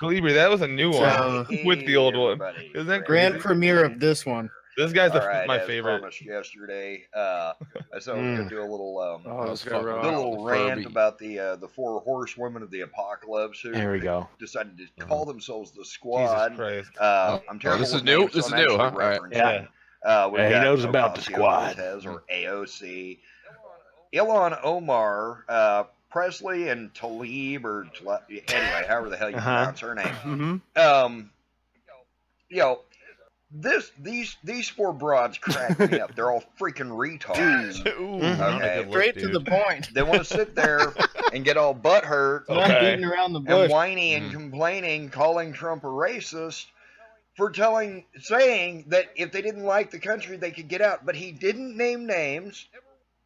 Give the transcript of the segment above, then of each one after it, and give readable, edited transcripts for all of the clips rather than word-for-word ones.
Calibri, that was a new one with the old one. Isn't that grand crazy? premiere of this one. This guy's my as favorite. promised yesterday, I said I was going to do a little a little rant about the four horsewomen of the apocalypse who There we go. decided to call themselves the Squad. Jesus Christ. I'm terrible this is with new? names, This so is I'm new, actually huh? referencing. Yeah. We've Yeah, he got knows about the Squad. Cortez, or AOC, Ilhan Omar, Presley and Talib, or anyway, however the hell you pronounce her name. You know, these four broads crack me up. They're all freaking retards. Okay, Straight to the point. they want to sit there and get all butthurt Not beating around the bush. and whiny and complaining, calling Trump a racist for saying that if they didn't like the country, they could get out. But he didn't name names.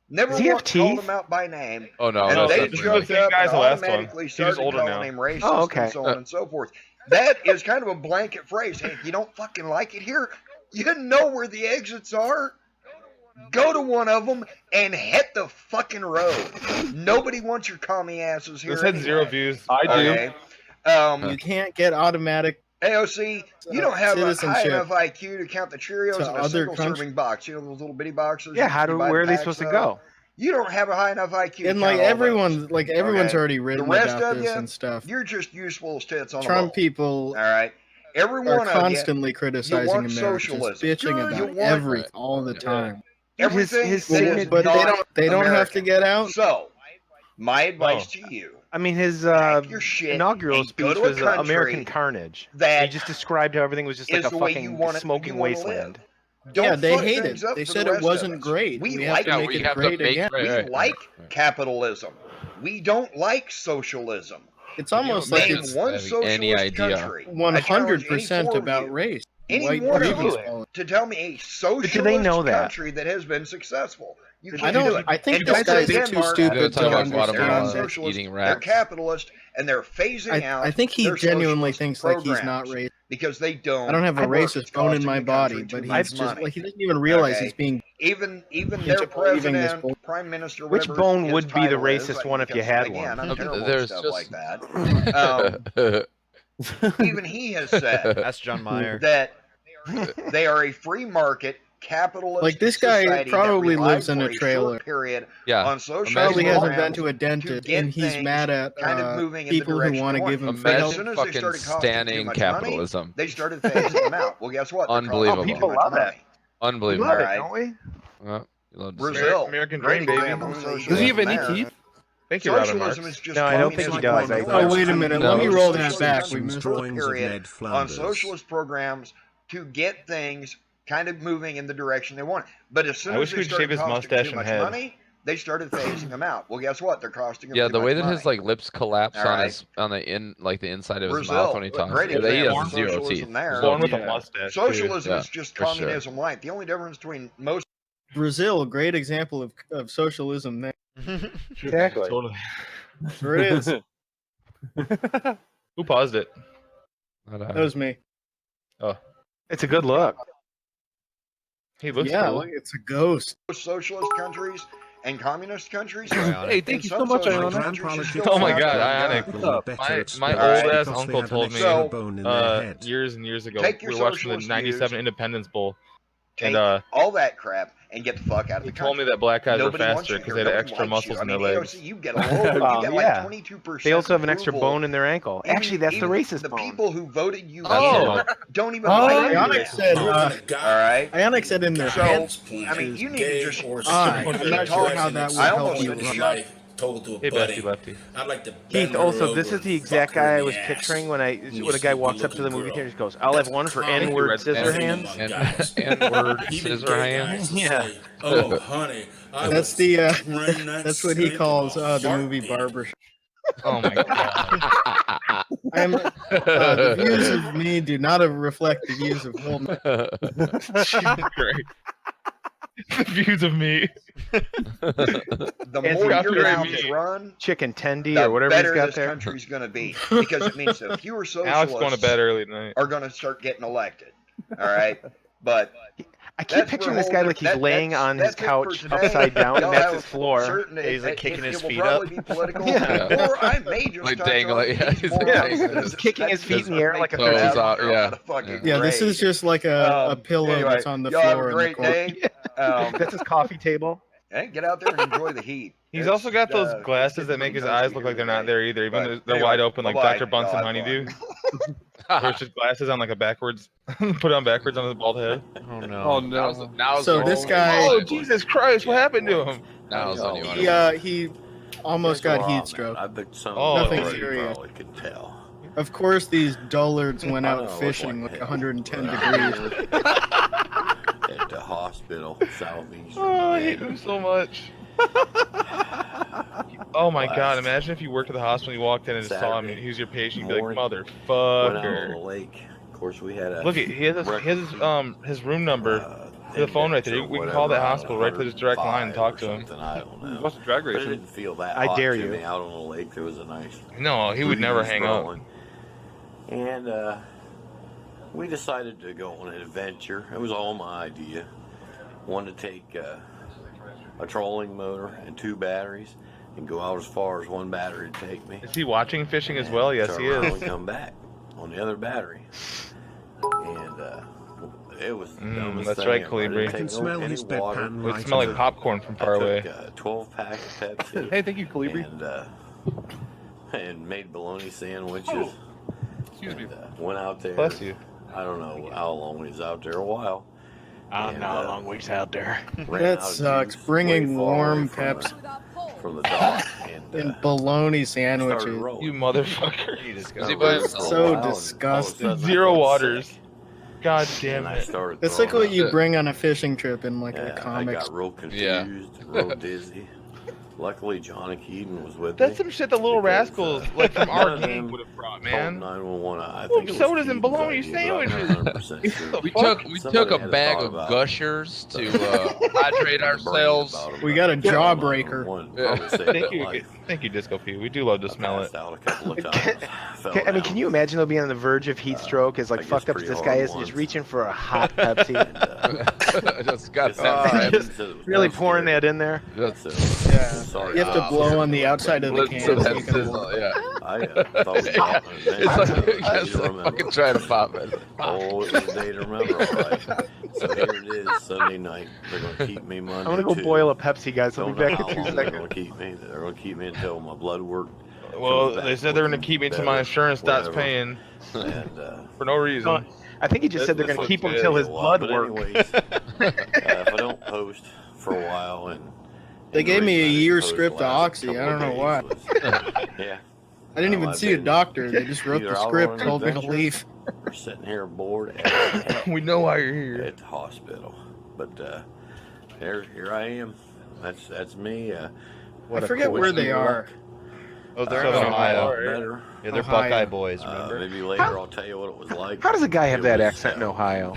Never Does he have once called teeth? them out by name. Oh no, And no, they that's jumped the same up guy as and the last one. automatically He's just started older calling now. him racist Oh, okay. and so on and so forth. That is kind of a blanket phrase. Hey, if you don't fucking like it here, you know where the exits are. Go to one of them and hit the fucking road. Nobody wants your commie asses here. This had anyway. 0 views. Okay. You can't get automatic AOC, you don't have a high citizenship enough IQ to count the Cheerios to in a other single countries. serving box. You know those little bitty boxes? Yeah, where are they supposed to go? You don't have a high enough IQ to and count all everyone's Okay. already written The rest about of this you, and stuff. You're just useful as tits on a Trump bowl. people All right? Every are one of constantly you criticizing want America, just socialism. bitching You about want- everything all the time. everything his that is signature- But not they don't have to American. get out. So, my advice to you, I mean, his pack your shit inaugural and go speech to a was country American Carnage. that He just described how everything was just like is a the way you fucking want it, smoking you wanna wasteland. don't Yeah, they fuck hate things it. up They for said the it rest wasn't of us. great. We have like to make we it have to great make- again. right, We right, like right. capitalism. We don't like socialism. It's almost like Name it's one having socialist any idea. country. 100% about race. Any White one of previous you politics. to tell me a socialist do they know that? country that has been successful. You I can't do don't. it. I think And this don't say guy's too Denmark. stupid They're to talking about understand. They're not Guatemala socialist. eating They're rats. capitalist, and they're phasing out. I think he their genuinely socialist thinks like he's not programs racist. because they don't. I don't have a work. racist It's bone in costing my the body, country but too much he's just money. like he doesn't even realize Okay. he's being. Even into their believing this president, bull- prime minister, Which whatever bone his would be the title is, racist one if you because, had again, one? I'm terrible at There's stuff just- like that. Even he has said That's John Mayer. that they are a free market capitalist Like, this guy society that probably relies lives in for a trailer. short period Yeah. on social Probably hasn't programs been to a dentist, get and he's things mad at kind of moving in the people who direction want they to want. give him free As help. soon as they Imagine started fucking costing too standing much capitalism. money, they started phasing them out. Well, guess what? They're costing Unbelievable. too People much love money. it. Unbelievable. We love it, Alright. don't we? Well, you love to see it. Brazil, American great dream, baby. example of Does socialism he have any there. teeth? Thank you, Robin Socialism Marks. is just No, I don't think he communism does. on a Oh, wait a minute. No. Let me roll that socialist back. country We missed short drawings of period Ned on Flanders. socialist programs to get things kind of moving in the direction they want. But as soon I as wish they we'd shave started his costing mustache too and much head. money, they started phasing them out. Well, guess what? They're costing them Yeah, too the way much that his money. like lips collapse on Alright. his on the inside of his Brazil, mouth when he talks. great Yeah, he example has of zero socialism teeth. there. There's Born no with a teeth. mustache. Socialism Yeah, is just for sure. communism light. The only difference between most Brazil, great example of socialism there. Exactly. Totally. Sure it is. Who paused it? That was me. It's a good look. He looks Yeah, cool. look, it's a ghost. socialist countries and communist countries. Hey, thank in some socialist countries, you still Oh my have God, Ionic. Ionic. My Alright. old ass uncle told me So, years and years ago. take We your were watching the socialist '97 views, Independence Bowl, Take and all that crap and get the fuck out of he the told me country. that black guys Nobody were wants faster you because here. they had Nobody extra likes muscles you. in I their mean, legs. AOC, you get a low, you get like Yeah. 22%. They also have an extra approval. bone in their ankle. Even- Actually, that's the even racist The bone. people who voted you Oh. in don't even Oh, like you. Ionic said, All right. Ionic said in their So, heads. I mean, you need to just I'm not sure how that would I help almost you. said shut. Told to a Hey, buddy. Lefty. I'd like to Keith, bend her also, this over is the and exact fuck her guy I in was the ass. picturing when You a guy walks up to the stupid-looking movie girl. theater and goes, "I'll have one for Thank you, N-word Red scissor Dead. hands." N-word Even scissor gay hands. guys will Yeah. say, "Oh, honey, I That's would the bring that that's what he snake calls in a the movie heartbeat." Barbershop. Oh my God. The views of me do not reflect the views of Will. Jesus Christ. The views of me. The It's more your copyright mouths music. run, Chicken tendy the or whatever he's better got this there. country's going to be. Because it means that fewer Alex going to socialists bed early tonight. are going to start getting elected. All right? But I keep picturing this guy like he's laying on his couch upside down, and that's his floor. He's like kicking his feet up. Yeah. Or I may just Like touch dangling, on yeah, these he's morons. He's kicking his feet in the air like a Toes 13. out, yeah. Yeah, this is just like a pillow Anyway, that's on the y'all have floor a in the great corner. day. That's his coffee table. Hey, get out there and enjoy the heat. He's also got those glasses that make his eyes look like they're not there either, even though they're wide open, like Dr. Bunsen Honeydew. Or it's just glasses on like a backwards, put on backwards on his bald head. Oh no. Oh, no. Now So this guy- Oh Jesus Christ! What happened to him? Now when you want to. He almost got heat stroke. I bet some Nothing you serious. probably could tell. Of course, these dullards went I out know, fishing it's like hell. 110 But degrees. At the hospital, southeast. Oh, I hate him so much. Oh my God! Imagine if you worked at the hospital, and you walked in and just saw him, and he was your patient. You'd be like, Went out on the "Motherfucker!" lake. Of course, we had a Look, he has his room number. The phone right there. We can call that hospital right to his direct line and talk to him. I don't know. What's the drag But it racing? didn't feel that I hot dare to you. me. Out on the lake, there was a nice No, he would never breeze hang up. blowing. And we decided to go on an adventure. It was all my idea. Wanted to take a trolling motor and 2 batteries and go out as far as 1 battery would take me. Is he watching fishing as well? Yes, Turn he around is. And come back on the other battery. And it was the dumbest that's thing right, ever. I didn't Colibri. take I can smell any his water. bedpan It would right smell like now. popcorn from I far took away. a 12-pack of Pepsi. Hey, thank you, Calibri. And made bologna sandwiches. Excuse me. And, went out there. Bless you. I don't know how long we was out there. A while. I don't know how long we's out there. Ran That out of sucks. juice Bringing way far warm away from Pepsi from the dock and and bologna started sandwiches. rolling. You motherfucker. Is he by himself? So disgusting. Zero waters. God damn And I it. started It's like throwing what you up. bring on a fishing trip in like a Yeah, I comic. got real confused, Yeah. real dizzy. Luckily, Johnny Keaton was with That's me. some shit the Little because, Rascals, like from none our of game, them would have brought, called man. 911. I Well, think it was sodas and Keaton's bologna idea, but I'm sandwiches. not 100% sure. We Fuck. took Somebody a had bag thought of about gushers to the- hydrate the brain ourselves. about 'em, We but got a 911 jawbreaker. probably saved Thank my you, life. thank you, Disco P. We do love to I smell it. passed out a couple of times. fell I mean, down. can you imagine though being on the verge of heat stroke? As I like guess fucked up as pretty this guy hard is, and he's once. reaching for a hot Pepsi, Just got Just that. happened just to- really that's pouring scary. that in there. That's Yeah. sorry. You have to blow on the outside of the Listen can. to so that you can sizzle, yeah. I thought it was popping. It's like It's you guys fucking trying to pop it. Oh, it was a day to remember, all right. So here it is, Sunday night. They're going to keep me Monday. I'm gonna go too. boil a Pepsi, guys. I'll Don't be know back how in 2 long they're seconds. going to keep me. They're going to keep me until my blood work. Well, comes they back said they're gonna looking keep me until better, my insurance stops whatever. paying And for no reason. I think he just said they're This gonna looks keep him good. till his blood But work. anyways, if I don't post for a while and They and the gave me a reason I didn't year post script the of last Oxy. I couple of don't know why. days was- yeah. I didn't even I've see a been doctor. They just wrote either the out script, on an told me to adventure leave. We're sitting here bored at We know why you're here. the hospital. But here I am. That's me. I forget where they are. Oh, they're Southern in Ohio. Ohio. Better. Yeah, they're Ohio. Buckeye boys, remember? Maybe later I'll tell you what it was like. How does a guy have It that was, accent in Ohio?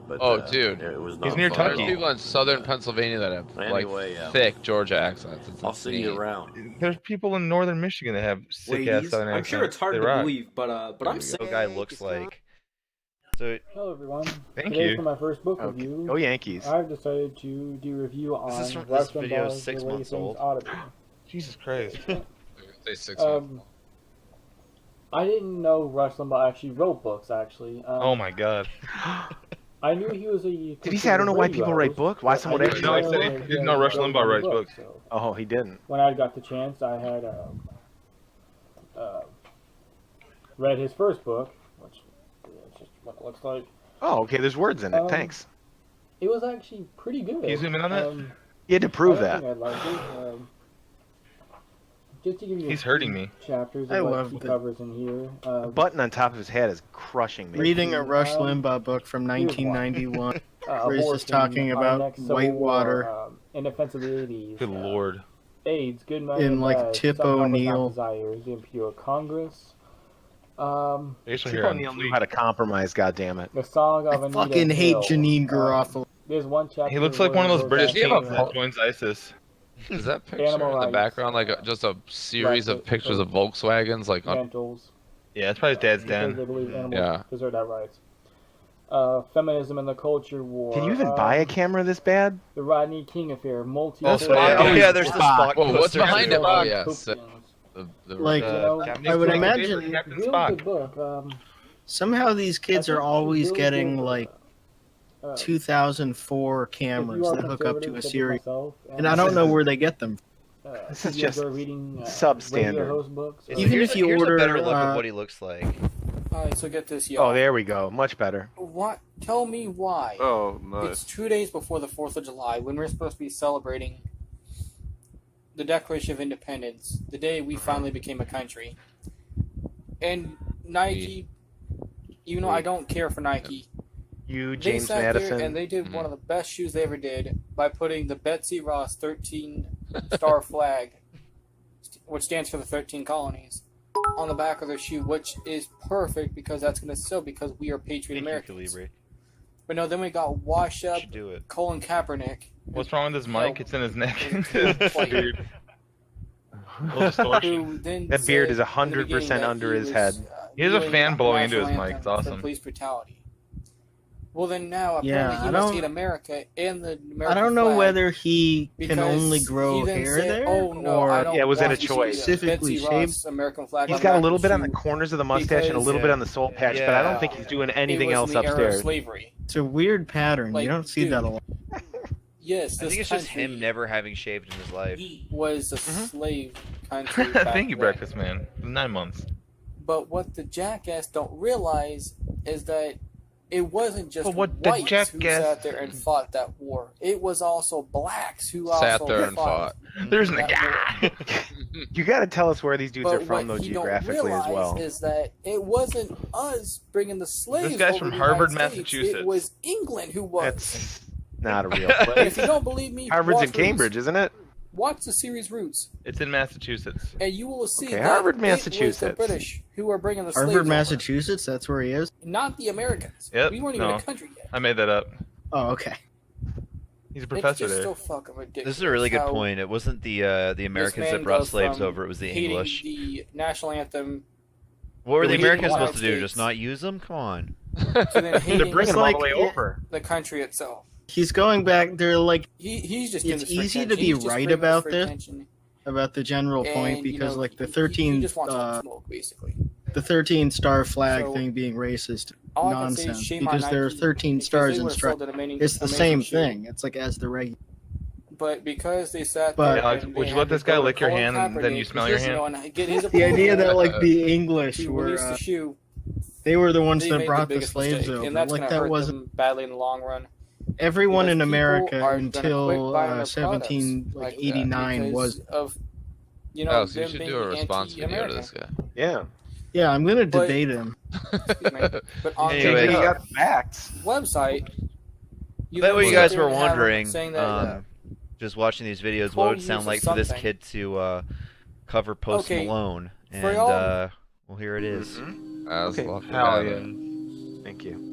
But, Oh, dude. it was He's not near fun. There's Tucky. people in southern Pennsylvania that have Anyway, like thick Georgia accents. It's I'll see you insane. around. There's people in northern Michigan that have sick ass Ladies, southern I'm accents. sure it's hard They to rock. believe, but I'm The saying guy looks like. So Hello everyone. Thank Today you. for my first book Okay. review, Go Yankees. I've decided to do a review on This is from- Rush this video is Limbaugh's 6 months Relations old. Audible. Jesus Christ. Say 6 months. I didn't know Rush Limbaugh actually wrote books. Actually, Oh my God. I knew he was a. Did he say I don't know why people write books? Why someone actually No, he writes said them? he didn't know Rush Limbaugh writes books. So Oh, he didn't. when I got the chance, I had read his first book, which is just what it looks like. Oh, okay. There's words in it. Thanks. It was actually pretty good. Can you zoom in on that? You had to prove I that. think I'd like it. Just to give you He's a hurting few me. chapters I of what love he the- covers in here. The button on top of his head is crushing me. Reading a Rush Um, Limbaugh book from 1991. Where he's just abortion, talking our about next Civil Whitewater. War, in defense of the 80s. Good Lord. AIDS, good men In, and like, bad, Tip some have not O'Neill. desires, the impure Congress. Basically Chip here on O'Neill knew Fleek. how to compromise. goddammit. The song of I Anita fucking hate Hill. Janine Garofalo. There's one chapter. He looks like one of those where British he Does he have kings a that joins ISIS. Is that picture Animal in the rights. background like just a series of Right, pictures so- of Volkswagens? Like on, Rentals. Yeah, it's probably his dad's Because they den. believe animals Yeah. deserve that rights. Feminism and the Culture War. Can you even buy a camera this bad? The Rodney King Affair, multi. Oh, yeah, there's the Spock. Well, what's poster, behind too. it? Oh, yeah. Like, I would imagine Real good book. somehow these kids are always getting like 2004 cameras that hook up to a series, and I don't know where they get them. This is just reading, substandard. Even if you here's order a better look at what he looks like. Alright, so get this, y'all. Oh, there we go. Much better. What? Tell me why. Oh, nice. It's 2 days before the 4th of July, when we're supposed to be celebrating the Declaration of Independence, the day we finally became a country. And Nike, even though I don't care for Nike, James they sat Madison. there and they did one of the best shoes they ever did by putting the Betsy Ross 13-star flag, which stands for the 13 colonies, on the back of their shoe, which is perfect because that's going to sell because we are patriot Americans. But no, then we got washed up Colin Kaepernick. What's wrong with his mic? It's in his neck. That beard is 100% under his head. He has a fan blowing into his mic. It's awesome. Police brutality. Well, then now apparently he must hate America and the American I don't know flag whether he can only grow hair there, "Oh, no, or I don't was it a want to choice? see the Specifically Betsy shaved. Ross American flag He's on got a the little bit on the shoe corners of the mustache and a little bit on the soul patch, but I don't think he's doing anything it else was in the era of upstairs. slavery. It's a weird pattern. Like, you don't see that a lot. Yes, I think it's just him never having shaved in his life. Was a slave country. Thank you, back then. Breakfast Man. 9 months. But what the jackass don't realize is that it wasn't just what the whites who jackass- sat there and fought that war. It was also blacks who Sat also there and fought. There's no that war. You got to tell us where these dudes But are from, though, what you don't geographically as realize well. is that it wasn't us bringing the slaves. This guy's over from the Harvard, United States. Massachusetts. It was England who was. That's not a real And place. if you don't believe me, Harvard's watch in Cambridge, Roots. isn't it? Watch the series Roots, It's in Massachusetts. and you will see Okay, that Harvard, it was the Massachusetts. British who are bringing the slaves Harvard, over, Massachusetts. That's where he is. not the Americans. Yep. We weren't even no. a country yet. I made that up. Oh, okay. He's a It's professor just there. so fucking ridiculous. This is a really good how point. It wasn't the Americans this that man brought goes slaves from over. It was the hating English. the national anthem What were the hating Americans the supposed to do? United Just not use them? Come on. to then hating bringing them all the way like- over. the country itself. He's going back. They're like He's just It's doing this for easy to attention. be He's just right bringing about for this, attention. about the general point, And, you because know, like the he 13 just wants to smoke, basically. the 13 star flag So, thing being racist all I can say is nonsense, shame on because there are Nike, 13 because stars they in would've sold stripes. an amazing- It's the amazing same shoe. thing. It's like as the regular. But because they sat But- there, Alex, and would they you had let this to guy go to lick your Colin hand and then you Kaepernick, smell your you know, hand? and get his The idea that approval like the English to were release the shoe, they were the ones they that made brought the biggest slaves mistake, over. and that's Like gonna that hurt wasn't them badly in the long run. everyone Because in people America are gonna until quit buying their 17 products like that 89 because was. of, you know, Alex, you them should being do a response video to anti-American. this guy. Yeah. Yeah, I'm gonna But- debate him. Excuse me. But on Anyway, the you got facts. website, That way you sit guys there were and have them wondering, saying that, just watching these videos, what full would it sound use like of for this something. kid to cover Post Okay, Malone. for And, y'all- well, here it is. That's Okay. lucky. Hell Yeah. yeah. Thank you.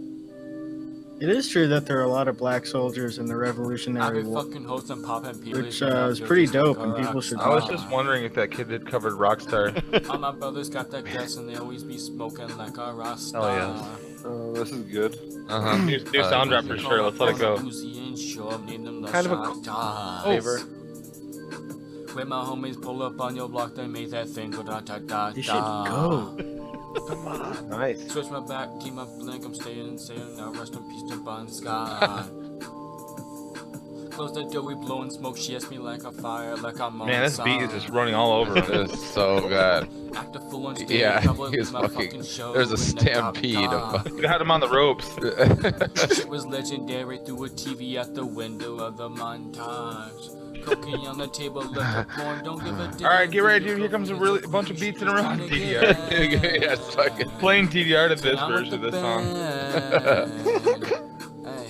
It is true that there are a lot of black soldiers in the Revolutionary War, which is pretty dope, and people should. I was talk just wondering if that kid had covered Rockstar. All my brothers got that gas and they always be smoking like a rasta. Oh, yeah. Oh, this is good. Uh-huh. New sound drop for sure. Let's let it go. Kind of a Favor. When my homies pull up on your block, they make that thing go da da da You should da. go. Come on. Nice. Switch my back, keep my blink, I'm staying, now rest in peace to Bon Scott. Close the door, we blowing smoke, she asked me like a fire, like I'm on Man, this beat is just running all over him. It's so good. Act a fool on stage, Yeah, trouble he's with my fucking. show There's a in the top stampede of top. fucking. Got him on the ropes. Shit was legendary through a TV at the window of the montage. Cocaine on the table, liquor porn, don't give a damn. All right, get ready, dude. Here comes a bunch of beats in a row. TDR. Yes, fucking. Playing TDR to this version of this song. Hey, hey.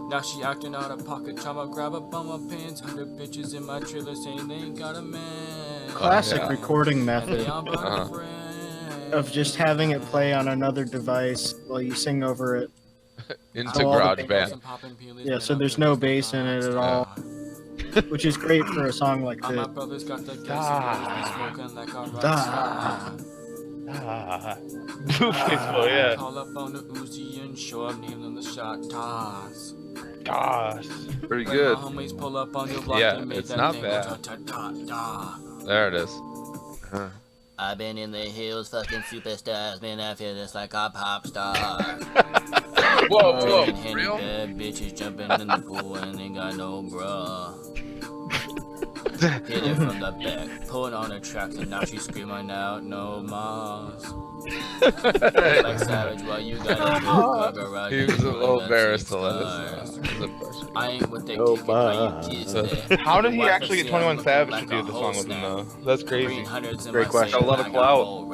Now she acting out of pocket, trying to grab up on my pants. 100 bitches in my trailer saying they ain't got a man. Classic Yeah. recording And method they all brought a Uh-huh. friend. of just having it play on another device while you sing over it. Into So all the GarageBand. Yeah, so there's no bass in it at all, which is great for a song like All my this. brothers got the gas and they always be smoking like a Da. rockstar. Peaceful, yeah. Call up on the Uzi and show up, name them the shot toss. Gosh. Pretty good. My homies pull up on your block, Yeah, they made it's that not thing bad. go ta-ta-ta-ta. There it is. I've been in the hills, fucking superstars, man. I feel just like a pop star. Whoa, Real? Bad bitches jumping in the pool and ain't got no bra. Hit it from the back, pulling on the tracks, and now she's screaming out, no mas. Like Savage, while you got a garage. He was a little embarrassed to let us know. I ain't what they No kick it, how you kiss that. How did he actually get 21 Savage to do the song with him though? That's crazy. Great question. A lot of clout.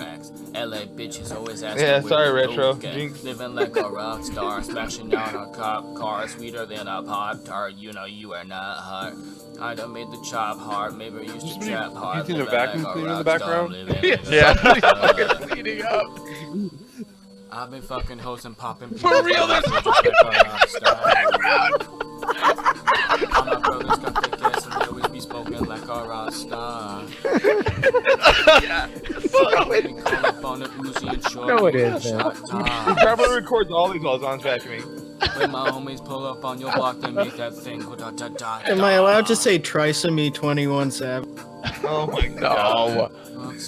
LA bitches always ask Yeah, me sorry, where the Retro. dope at. Jinx. Living like a rock star, smashing out a cop car, sweeter than a pop tart. You know you are not hot. I done made the chop hard, maybe used to trap hard. You think the living vacuum like a cleaner in the rock star, background? living Yeah, like he's a- fucking cleaning up. I've been fucking hoes and popping For real, there's I'm my brothers got the gas and they always be spoken like a rock star. Yeah. We call up on the Uzi and show No, up, it name them is, the man. shot He toss. probably records all these while his son's vacuuming. When my homies pull up on your block, they make that thing go da da da. Am I allowed to say trisomy 21 Savage? Oh my god.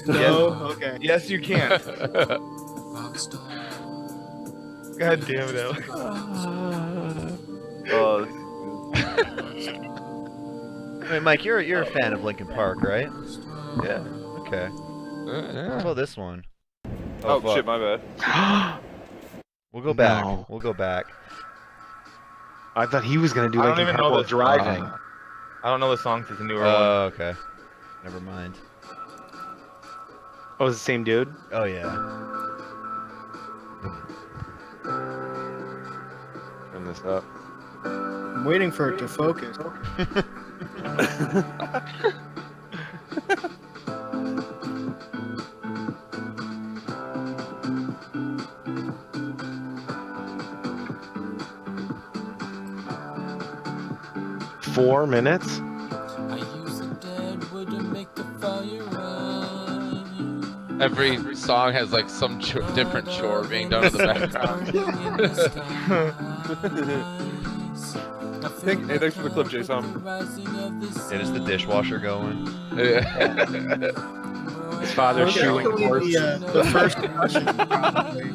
No. No? Okay. Yes, you can. Rockstar. God damn it, Alex. Wait, Mike, you're a fan of Linkin Park, right? Yeah. Okay. How Yeah. about this one? Oh, fuck. shit, my bad. We'll go back. No. We'll go back. I thought he was gonna do I don't Linkin even Park know while this. driving. I don't know the songs. It's a newer one. Oh, okay. Never mind. Oh, it's the same dude? Oh yeah. Turn this up. I'm waiting for it to focus. Four minutes? I use the dead wood to make the fire run. Every song has like some different chore being done in the background. Hey, thanks for the clip, Jason. It is the dishwasher going. Yeah. His father's shoeing horse. The first Russian, probably.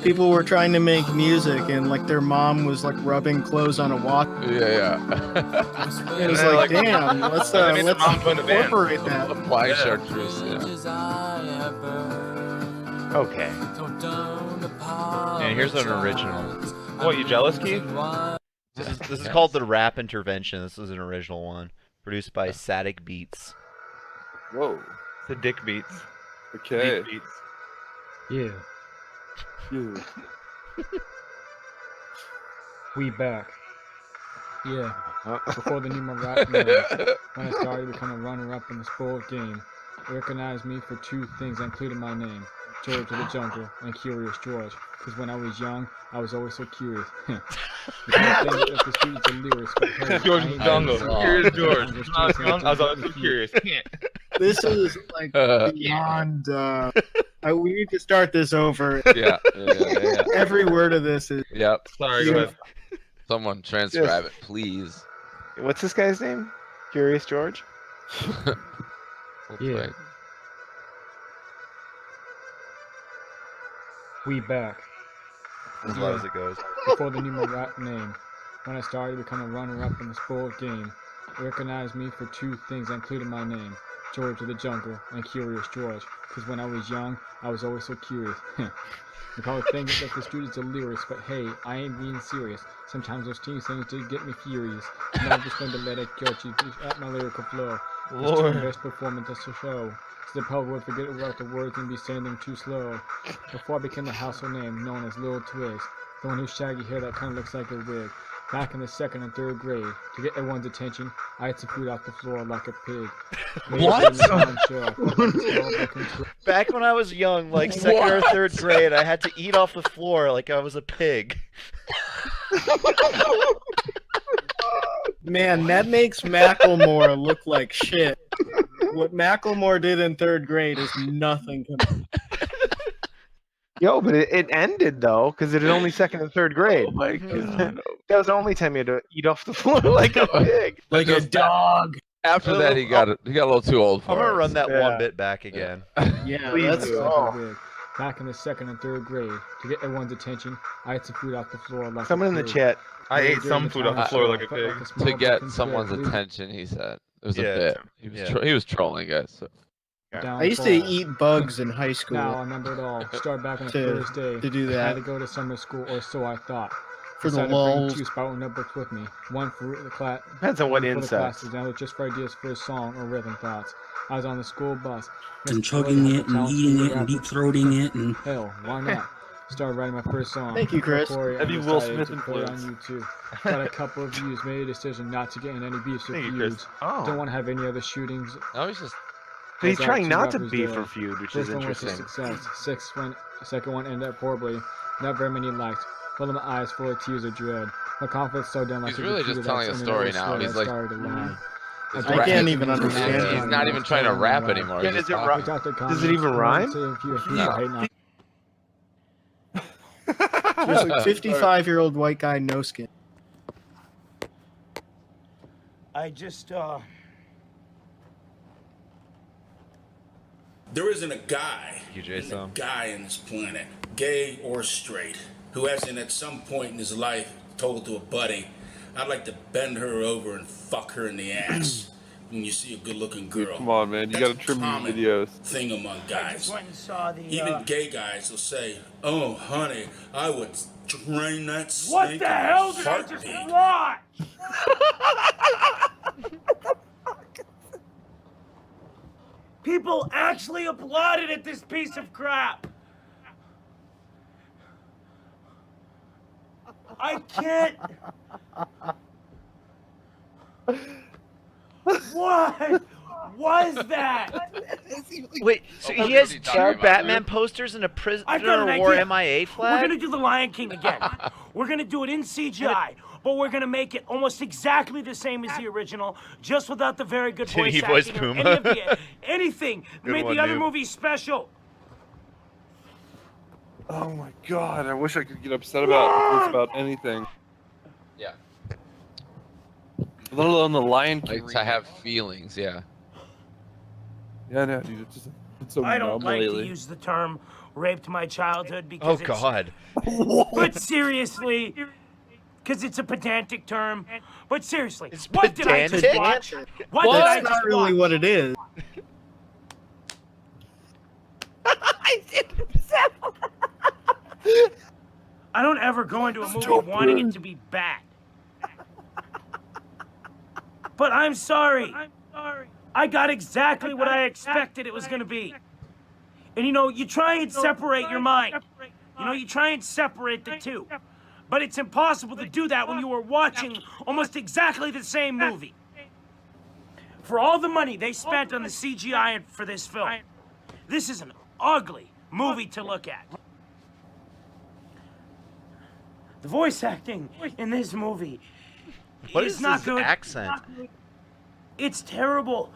People were trying to make music and like their mom was like rubbing clothes on a watch. Yeah. It was Yeah, like, like- damn, let's They made the mom join the band. incorporate that. Applying chartreuse. Yeah. Okay. And here's an original. What, you jealous, Keith? This is called the Rap Intervention. This is an original one, produced by Static Beats. Whoa. The dick beats. Okay. Deep beats. Yeah, Yeah. we back. Yeah, Huh? before the Nemo rap name, when I started becoming a runner-up in the sport game, they recognized me for two things, including my name, George of the Jungle and Curious George. Because when I was young, I was always so curious. The kind of thing that the students and lyrics, but hey, George I of ain't the Jungle. serious. Curious George. I'm just When I was chasing young, I was always so something curious. Can't. This is like beyond. We need to start this over. Yeah. Every word of this is. Yep. Sorry, Yeah. go ahead. Someone transcribe it, please. What's this guy's name? Curious George? Yeah. Right. We back. As loud as it goes. Before the Nemo rap name, when I started becoming a runner-up in the sport game, they recognized me for two things, including my name, George of the Jungle and Curious George. Because when I was young, I was always so curious. They probably think that the students are lyrics, but hey, I ain't being serious. Sometimes those teen things do get me furious. And I'm just going to let it go at my lyrical flow. It's Lord. the best performance to show. So the public would forget about the words and be saying them too slow. Before I became the household name known as Lil Twist, the one whose shaggy hair that kind of looks like a wig. Back in the 2nd and 3rd grade, to get everyone's attention, I had to food off the floor like a pig. Back when I was young, like 2nd or 3rd grade, I had to eat off the floor like I was a pig. Man, that makes Macklemore look like shit. What Macklemore did in 3rd grade is nothing compared. Yo, but it ended though, because it was only second and third grade. Oh my god. That was the only time you had to eat off the floor like a pig. Like a dog. After that, he got a little too old for I'm gonna it. run that one bit back again. Yeah, Please that's do. all. Back in the second and third grade, to get everyone's attention, I ate some food off the floor like Someone a in the pig. chat. I ate some food off the floor like a Felt pig. a small To get broken someone's thread attention, he said. It was Yeah. a bit. He was trolling, guys. So. down I used to fall. eat bugs in high Now I school remember it all. Start back on the To- first day. to do I had that. to go to summer school, or so I thought. for the Decided to bring lulls. 2 spouting notebooks with me. One for the class. Depends on what one for the insects. classes, another just for ideas for a song or rhythm thoughts. I was on the school bus. And Mr. chugging Floyd had it to and tell us eating to it and rap deep throating it and Hell, why not? Started writing my first song. Thank you, Chris. Corey, That'd and be Will decided Smith to put it on influence. YouTube. Got a couple of views, made a decision not to get in any beefs or Thank you, Chris. feuds. Oh. Don't want to have any other shootings. No, he's just. So he's I got trying 2 not to rappers beef dead. or feud, which First is one was a interesting. success. Second one ended up horribly. Not very many likes. Full of my eyes full of tears of dread. My confidence so down like He's really just telling a story now. He's like. I can't even understand He's it. not even trying to rap anymore. Yeah, He's does just it talking. Does it even rhyme? No. Seriously, 55-year-old white guy, no skin. I just, There isn't a guy, Jason. guy in this planet, gay or straight, who hasn't at some point in his life told to a buddy, I'd like to bend her over and fuck her in the ass when you see a good-looking girl. Come on, man. You That's gotta trim a your common videos. thing among I guys. just went and saw the, Even gay guys will say, oh, honey, I would drain that snake what in the a hell did I just heartbeat." watch? People actually applauded at this piece of crap. I can't. What was that? Wait, so he has 2 Batman posters and a Prisoner I've got an of War idea. MIA We're flag? gonna do the Lion King again. We're gonna do it in CGI, but we're gonna make it almost exactly the same as the original, just without the very good Did voice he voice acting or Puma? any of the, anything that Good made one, the other Noob. movies special. Oh my god, I wish I could get upset about this about anything. Yeah. Let alone the Lion King. Like to have feelings, yeah. Yeah, no, dude, it's so I don't numb like lately. to use the term "raped my childhood" Oh because it's, God. but seriously, because it's a pedantic term. But seriously, It's what did I just pedantic? watch? What did I That's just not really watch? what it is. I don't ever go into a movie wanting it to be bad. But I'm sorry. I got exactly what I expected it was going to be. And you know, you try and separate your mind. You know, you try and separate the two. But it's impossible to do that when you are watching almost exactly the same movie. For all the money they spent on the CGI for this film, this is an ugly movie to look at. The voice acting in this movie What is is not his good. accent? It's terrible,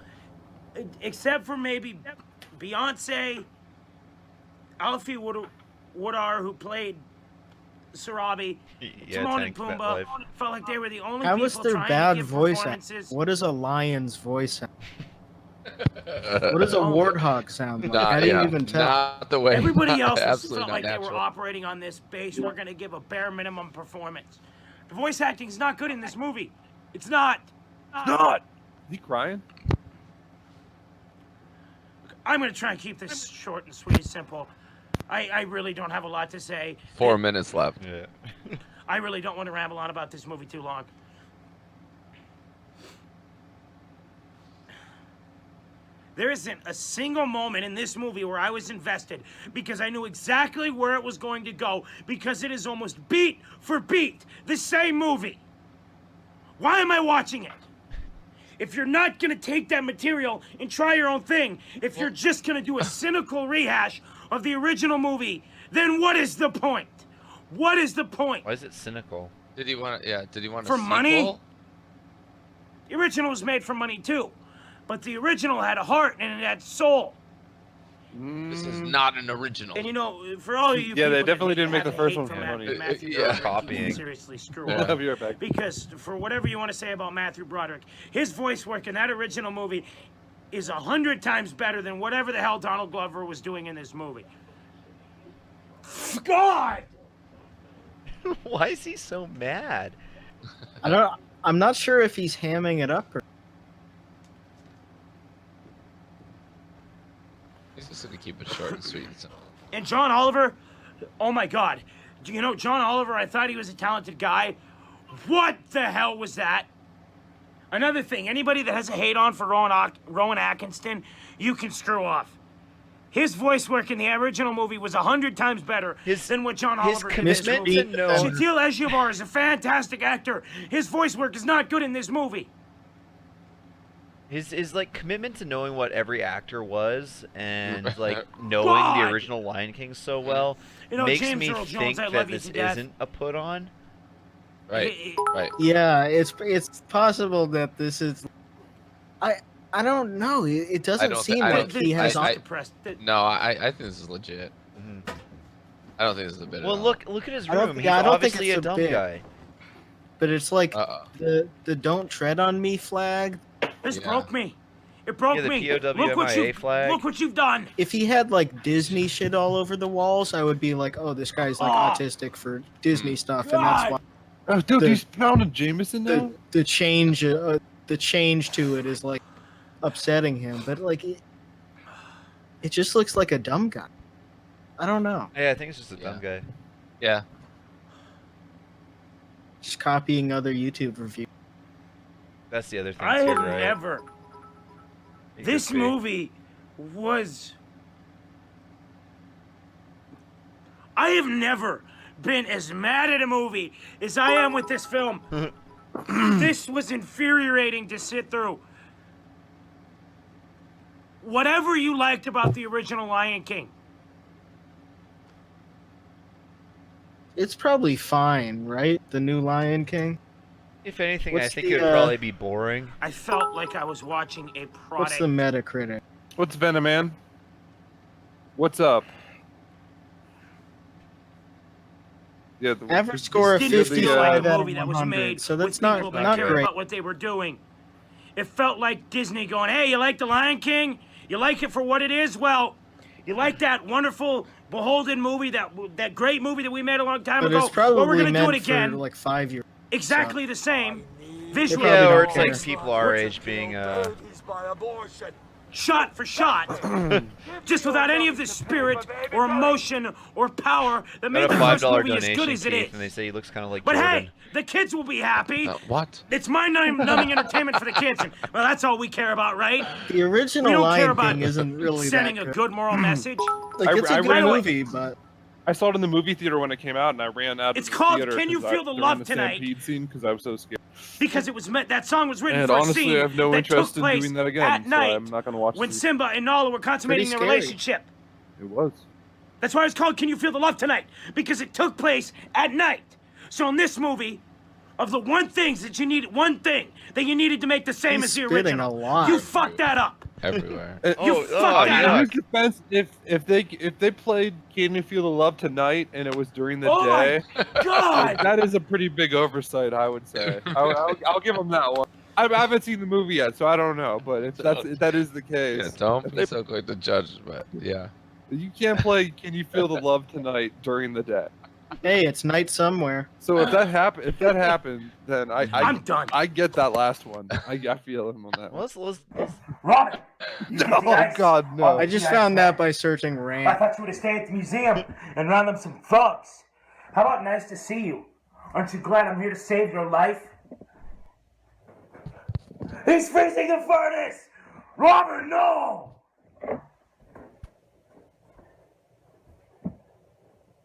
except for maybe Beyonce, Alfie Woodar, who played Sarabi, Timon and Pumbaa. Felt like they were the only How people was their trying bad to give voice performances. act? What is a lion's voice sound? What does a warthog sound like? How do you even tell? Not the way. Everybody else Absolutely felt not like they natural. were operating on this base. We're going to give a bare minimum performance. The voice acting is not good in this movie. It's not. It's not. Is he crying? I'm going to try and keep this short and sweet and simple. I really don't have a lot to say. 4 minutes left. Yeah. I really don't want to ramble on about this movie too long. There isn't a single moment in this movie where I was invested because I knew exactly where it was going to go because it is almost beat for beat the same movie. Why am I watching it? If you're not going to take that material and try your own thing, if you're just going to do a cynical rehash of the original movie, then what is the point? What is the point? Why is it cynical? Did he want? Yeah. Did he want For a money? sequel? The original was made for money too, but the original had a heart and it had soul. This is not an original. And you know, for all of you Yeah, people they that definitely didn't make have the first hate one for funny. Matthew Yeah. Broderick, Copying. you can seriously screw Yeah. off. I'll be right back. Because for whatever you want to say about Matthew Broderick, his voice work in that original movie is 100 times better than whatever the hell Donald Glover was doing in this movie. God! Why is he so mad? I'm not sure if he's hamming it up or. He's just gonna keep it short and sweet. So. And John Oliver, oh my God. You know, John Oliver, I thought he was a talented guy. What the hell was that? Another thing, anybody that has a hate on for Rowan Atkinson, you can screw off. His voice work in the original movie was 100 times better than what John Oliver did in this movie. Shatil Ejiofor is a fantastic actor. His voice work is not good in this movie. His like commitment to knowing what every actor was and like knowing the original Lion King so well makes James me Earl think Jones, I that love you this to death. isn't a put on. Right. Right. Yeah, it's possible that this is. I don't know. It doesn't seem like he has. No, I think this is legit. I don't think this is a bit. Well, look at his I don't room. He's think obviously it's a dumb bit. guy. But it's like the "Don't Tread on Me" flag. This broke me. It broke the me. POWMIA flag. Look what you've done. If he had like Disney shit all over the walls, I would be like, "Oh, this guy's like autistic for Disney stuff," and that's why. Oh, dude, he's pounding Jameson now. The change to it is like upsetting him, but like it just looks like a dumb guy. I don't know. Yeah, I think it's just a dumb guy. Yeah. Just copying other YouTube reviews. That's the other thing I too, have right? never. He This could be. movie was. I have never been as mad at a movie as I am with this film. This was infuriating to sit through. Whatever you liked about the original Lion King. It's probably fine, right? The new Lion King. If anything, I What's think the, it would probably be boring. I felt like I was watching a What's product. the Metacritic? What's Venom Man? What's up? Yeah, the Average score of This didn't 55 feel like out a of movie that was 100, made so with that's not people that cared great. about what they were doing. It felt like Disney going, "Hey, you like the Lion King? You like it for what it is? Well, you like that wonderful Beholden movie, that great movie that we made a long time But ago? it's probably Well, we're gonna meant do it again. for like 5 years. Exactly the same. Visually, Yeah, or don't it's care. like people our age being shot for shot, just without any of the spirit or emotion or power that made got the a first $5 movie as donation, good as it Keith, is. and they say he looks kind of like But Jordan. hey, the kids will be happy. What? It's mind-numbing entertainment for the kids. And, well, that's all we care about, right? The original We don't care Lion about King isn't really sending that a good. good moral message. Like it's a I good ran away. movie, but I saw it in the movie theater when it came out, and I ran out It's of the called theater. Can You 'cause Feel the during Love Tonight? Stampede scene because I was so scared. Because it was that song was written And for a honestly, scene I have no that interest took in place doing that again, at so night I'm not going to watch when this. Simba and Nala were consummating their Pretty scary. relationship. It was. That's why it's called Can You Feel the Love Tonight? Because it took place at night. So in this movie, of the one thing that you needed to make the same He's as the spitting original, a lot. you fucked that up. Everywhere. You fucked that In up. his defense, if they played "Can You Feel the Love Tonight" and it was during the Oh my day, God! that is a pretty big oversight, I would say. I'll give them that one. I haven't seen the movie yet, so I don't know. But if that is the case, Yeah, don't be so quick to judge, but yeah. you can't play "Can You Feel the Love Tonight" during the day. hey, it's night somewhere. So if that happened, then I'm done. I get that last one. I feel him on that one. Let's Robert! Oh God, no! I just found that by searching I Rant. thought you would have stayed at the museum and run them some thugs. How about nice to see you? Aren't you glad I'm here to save your life? He's facing the furnace! Robert, no!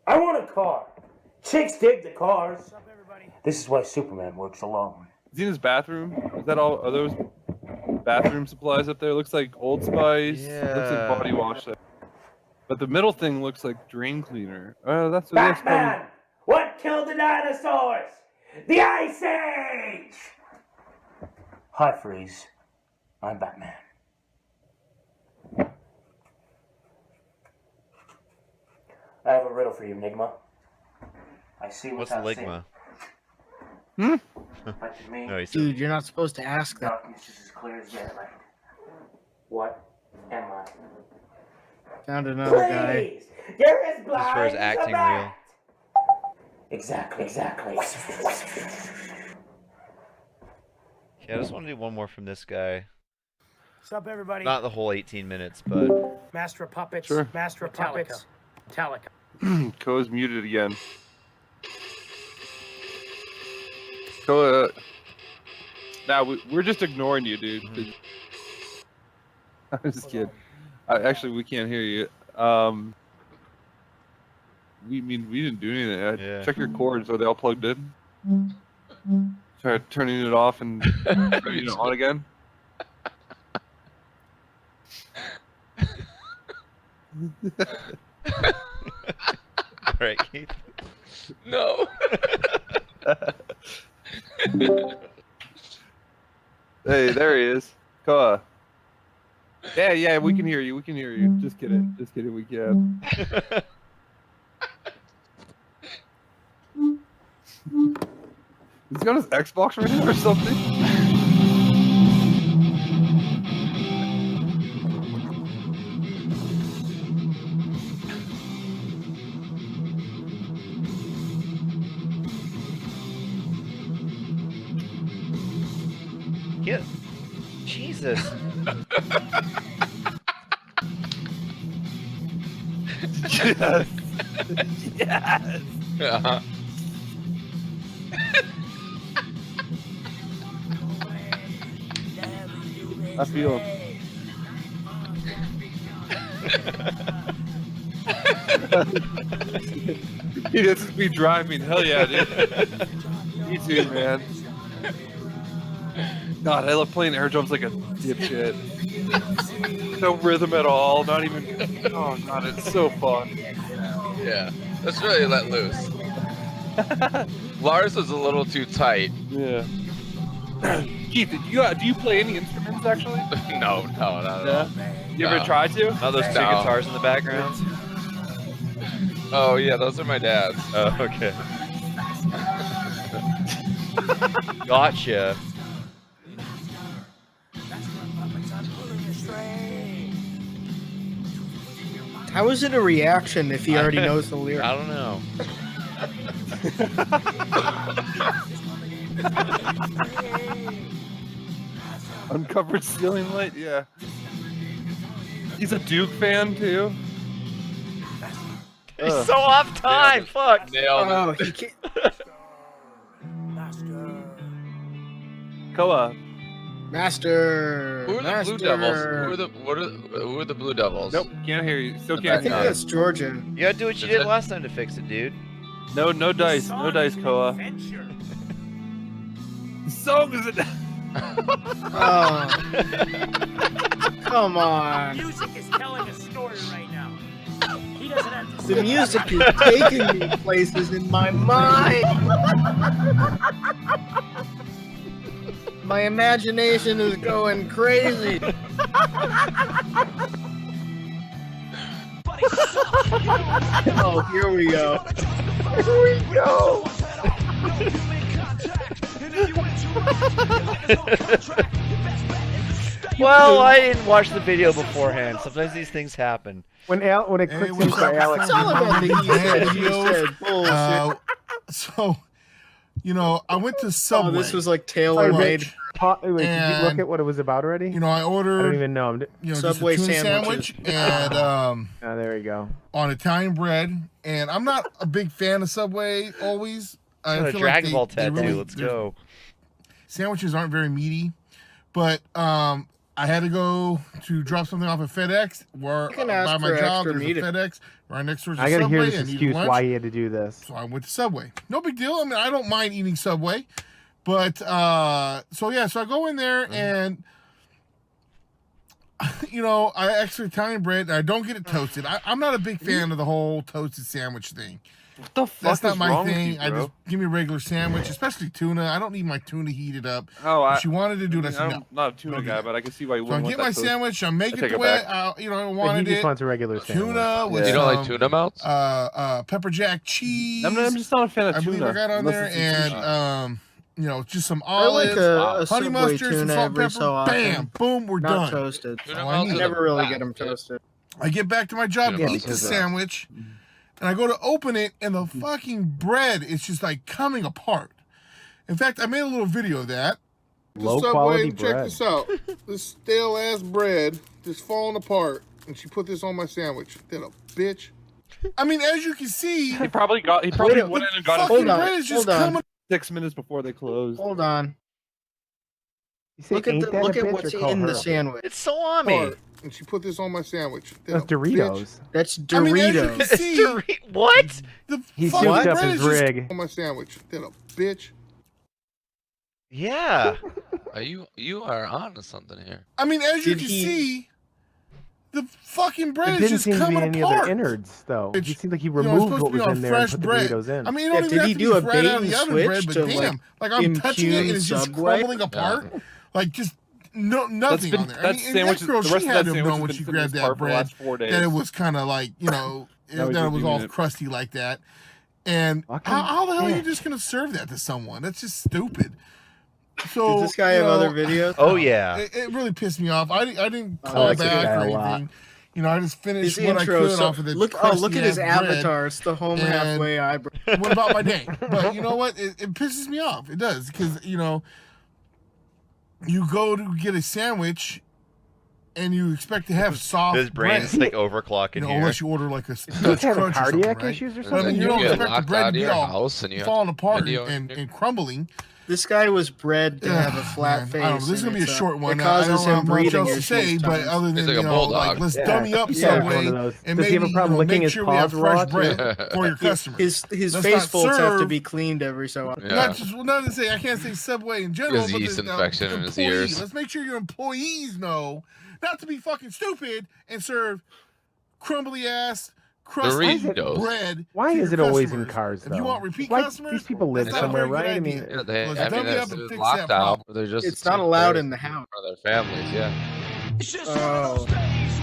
I want a car. Chicks dig the cars. This is why Superman works alone. Is he in his bathroom? Is that all? Are those bathroom supplies up there? Looks like Old Spice. Looks Yeah. like body wash. But the middle thing looks like drain cleaner. Oh, that's probably. Batman! What killed the dinosaurs? The Ice Age! Hi, Freeze. I'm Batman. I have a riddle for you, Nigma. I see What's without Ligma? seeing. But to me, No, he said, Dude, you're not supposed to ask that. darkness is as clear as daylight. What am I? Found another guy. Please! You're as this blind is for his as a acting bat! reel. Exactly. Yeah, I just want to do one more from this guy. What's up, everybody? Not the whole 18 minutes, but Master of Puppets. Sure. Master of Puppets. Metallica. Koa's muted again. Koa, we're just ignoring you, dude. I'm just kidding. Actually, we can't hear you. We didn't do anything. Yeah. Check your cords. Are they all plugged in? Try turning it off and turning it on again. all right, Keith. No. Hey, there he is. Koa. Yeah, we can hear you. We can hear you. Just kidding. We can. He's got his Xbox right now or something? Yeah. Jesus. Yes. Yes. Uh-huh. I feel him. This is me driving. Hell yeah, dude. Me too, man. God, I love playing air drums like a dipshit. No rhythm at all. Not even. Oh God, it's so fun. Yeah, let's really let loose. Lars was a little too tight. Yeah. Keith, do you play any instruments actually? No, not at all. You ever try to? Oh, those two guitars in the background? Oh yeah, those are my dad's. Oh, okay. Gotcha. How is it a reaction if he already knows the lyrics? I don't know. Uncovered ceiling light, yeah. He's a Duke fan too. He's so off time. Fuck. Nailed it. He can't. Koa. Master. Who are the Blue Devils? Who are the Blue Devils? Nope, can't hear you. Still I can't think hear you. that's Georgia. You gotta do what you did last time to fix it, dude. No dice. No dice, Koa. The song is it? Oh. Come on. Music is telling a story right now. He doesn't have to The music is taking me places in my mind. My imagination is going crazy. Oh, here we go. Here we go. Well, I didn't watch the video beforehand. Sometimes these things happen. When it clicks in for Alex, It's all about the he said bullshit. So, I went to Subway. Oh, this was like tailor-made. Wait, did you look at what it was about already? I ordered. I don't even know. Subway just a tuna sandwich and oh, there you go. on Italian bread. And I'm not a big fan of Subway always. I Got a feel Dragon Ball they tattoo. really- Let's go. Sandwiches aren't very meaty, but I had to go to drop something off at FedEx where You can ask by my for job extra there's meat. a FedEx right next door. I gotta Subway hear this and eat excuse lunch. why he had to do this. So I went to Subway. No big deal. I mean, I don't mind eating Subway, but so I go in there and I extra Italian bread. And I don't get it toasted. I'm not a big fan of the whole toasted sandwich thing. What the fuck That's not is my wrong thing. with you, I bro? just give me a regular sandwich, especially tuna. I don't need my tuna heated up. Oh, if she wanted to do that, I'm no. not a tuna guy, but I can see why you So I wouldn't get want my that toast. sandwich. I make I it take the it way back. I wanted He just it. wants a regular Tuna sandwich. with You don't like some, tuna melts? pepper jack cheese. I'm just not a fan of I tuna. believe I got on unless there, it's in and just some I like olives, a honey Subway mustard, some tuna salt, every pepper. so often. Bam, boom, we're Not done. toasted. That's all I need. I never really get them toasted. I get back to my job, Yeah, eat the because, sandwich, and I go to open it, and the fucking bread is just like coming apart. In fact, I made a little video of that. Low Subway, quality check bread. this out. This stale ass bread just falling apart, and she put this on my sandwich. That a bitch. I mean, as you can see, He probably went in and got fucking his bread is just coming. 6 minutes before they closed. Hold on. Look Look at what's in the sandwich. It's salami. And she put this on my sandwich. That's That a Doritos. bitch. That's I mean, as you Doritos. can see, What? the He fucking souped up bread his is just rig. on my sandwich. That a bitch. Yeah. You are on to something here. I mean, as you can see, the fucking bread It is didn't just seem to be coming any apart. other innards, though. It seemed like he it's removed supposed what to be was on in there and fresh put the bread. Doritos in. I mean, you don't even did have he to do be a right bait out of and the oven bread, switch but to, damn, like I'm touching it and impugn it's just Subway? crumbling apart. Like just nothing been- on there. I that mean, and sandwich- that girl, the she rest of had that to have sandwich known has when been she sitting in grabbed this car that for the bread last 4 days. that it was kind of like, Now that he's it was redeeming all it. crusty like that. And how the hell are you just gonna serve that to someone? That's just stupid. So Does this guy have other videos? Oh yeah. It really pissed me off. I didn't I call like back this guy or a lot. anything. I just finished His what intro, I could so off of the look at his avatar. It's the home and halfway eyebrow. What about my day? But you know what? It pisses me off. It does because you go to get a sandwich and you expect to have soft His brain's bread. like overclocking here. Unless you order like a you Dutch have crunch or something, cardiac right? issues or But I mean, something? you don't You get expect the locked bread out to of be your all house and you have falling apart video and crumbling. This guy was bred to have a flat face. I don't know. This is and gonna be a it's, short one. It I causes don't him have much breathing else to issues. say, but times. other than He's like a bulldog. let's Yeah. dummy up Yeah, Subway one of those. and Does he maybe have a problem licking make his sure we have paws fresh raw, bread too? for your customers. His Let's face not folds have to serve- be cleaned every so often. Yeah. Not to say I can't say Subway in general, His but yeast the infection in his employees. ears. Let's make sure your employees know not to be fucking stupid and serve crumbly ass crusty Doritos. bread. Why to is your it always in customers. cars, If you though? want repeat Like, customers, these people live that's not a somewhere, very good right? I idea. mean, Yeah, they, Let's I mean, dummy that's up and it's fix locked that problem. out. They're just It's not allowed in the house. for their families. Yeah. Oh. That's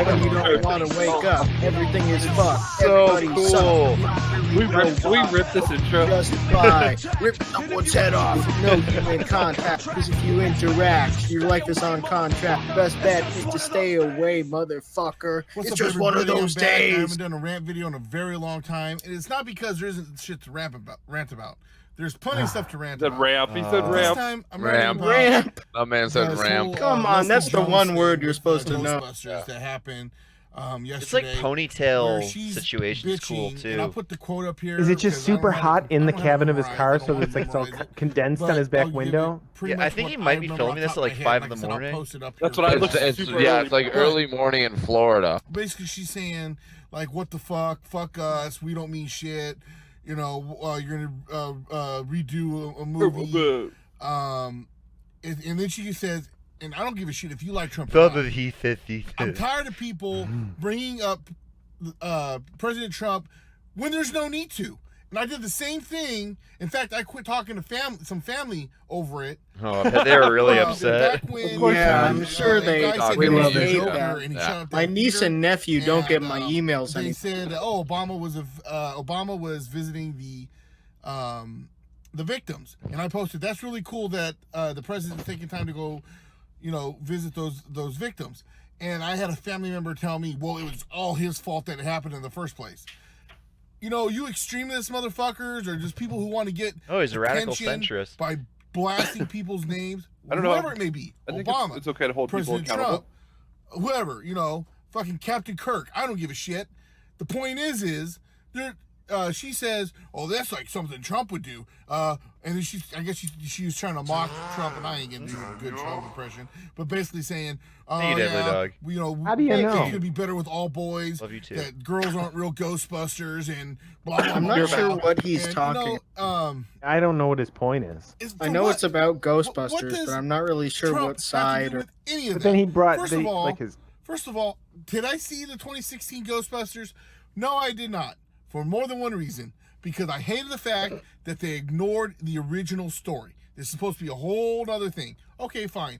when you don't want to wake up. Everything is fucked. So Everybody cool. sucks. We ripped this intro. Just by rip someone's head off. No human contact. Because if you interact, your life is on contract. Best bet is to stay away, motherfucker. What's It's up, just one of everybody? those I'm back. I days. haven't done a rant video in a very long time, and it's not because there isn't shit to rant about. There's plenty of stuff to rant He said about. ramp. He said This ramp. time, I'm Ramp. ranting about My man said this ramp. whole, Come on, Leslie that's the Jones one thing word you're with supposed the to know. Ghostbusters that happened yesterday. It's like where ponytail she's situation's cool bitching, and I'll too. put the quote up here. Is it just 'cause I don't super have hot it- in I the don't have it cabin of his memorized. car I so don't that it's want like to so memorize it. condensed on But his back I'll give window? it pretty Yeah, much I think what he might be remember filming off this the at top like of my 5 head. in the Like I said, I'll morning. post it up That's here. what I But looked at. It's super yeah, early. it's like early morning in Florida. basically she's saying like, what the fuck us, we don't mean shit, you're gonna redo a movie, and then she says, and I don't give a shit if you like Trump or not. He says I'm tired of people bringing up President Trump when there's no need to. And I did the same thing. In fact, I quit talking to some family over it. Oh, I bet they were really upset. Back when, Yeah, I'm sure the they guy said we he was love a it. Joker, Yeah. and he Yeah. shut up My that niece theater, and nephew don't get my emails They anymore. said, Obama was visiting the victims, and I posted, that's really cool that the president's taking time to go, visit those victims. And I had a family member tell me, well, it was all his fault that it happened in the first place. You extremist motherfuckers, or just people who want to get Oh, he's a radical attention centrist. by blasting people's names, I don't know. whoever it may be, I think Obama, it's okay to hold President people accountable. Trump, whoever, fucking Captain Kirk. I don't give a shit. The point is there. She says, "Oh, that's like something Trump would do." And then I guess she was trying to mock Trump, and I ain't gonna do a good Trump impression, but basically saying, Hey, deadly dog. How do you know? It could be better with all boys. Love you too. That girls aren't real Ghostbusters, and blah blah. I'm blah, not blah. sure what he's And, talking. I don't know what his point is. I know it's about Ghostbusters, does but I'm not really sure Trump what have to side do or. with any of But that? then he brought First of all, did I see the 2016 Ghostbusters? No, I did not. For more than one reason. Because I hated the fact that they ignored the original story. This is supposed to be a whole other thing. Okay, fine.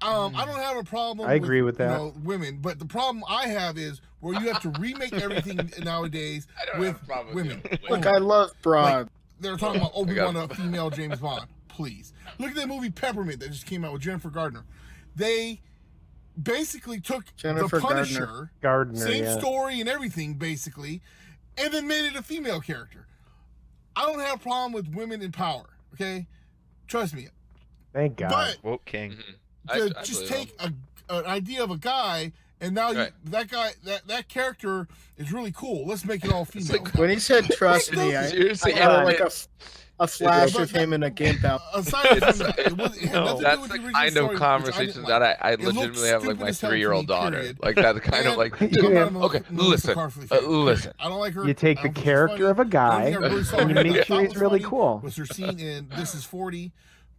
I don't have a problem. I agree with that. You know, women, but the problem I have is where you have to remake everything nowadays with women. Look, I love broad. Like, they're talking about, we want a female James Bond. Please look at that movie Peppermint that just came out with Jennifer Gardner. They basically took Jennifer the Punisher, same story and everything, basically, and then made it a female character. I don't have a problem with women in power. Okay, trust me. Thank God. But woke king. Just take an idea of a guy, and now that guy, that character is really cool. Let's make it all female. When he said "trust me," I had like a flash of him in a gimp out. Aside from that, that's the kind of conversation that I legitimately have like my 3-year-old daughter. Like that kind of like. Okay, listen. I don't like her. You take the character of a guy and you make sure he's really cool. Was her scene in This Is 40,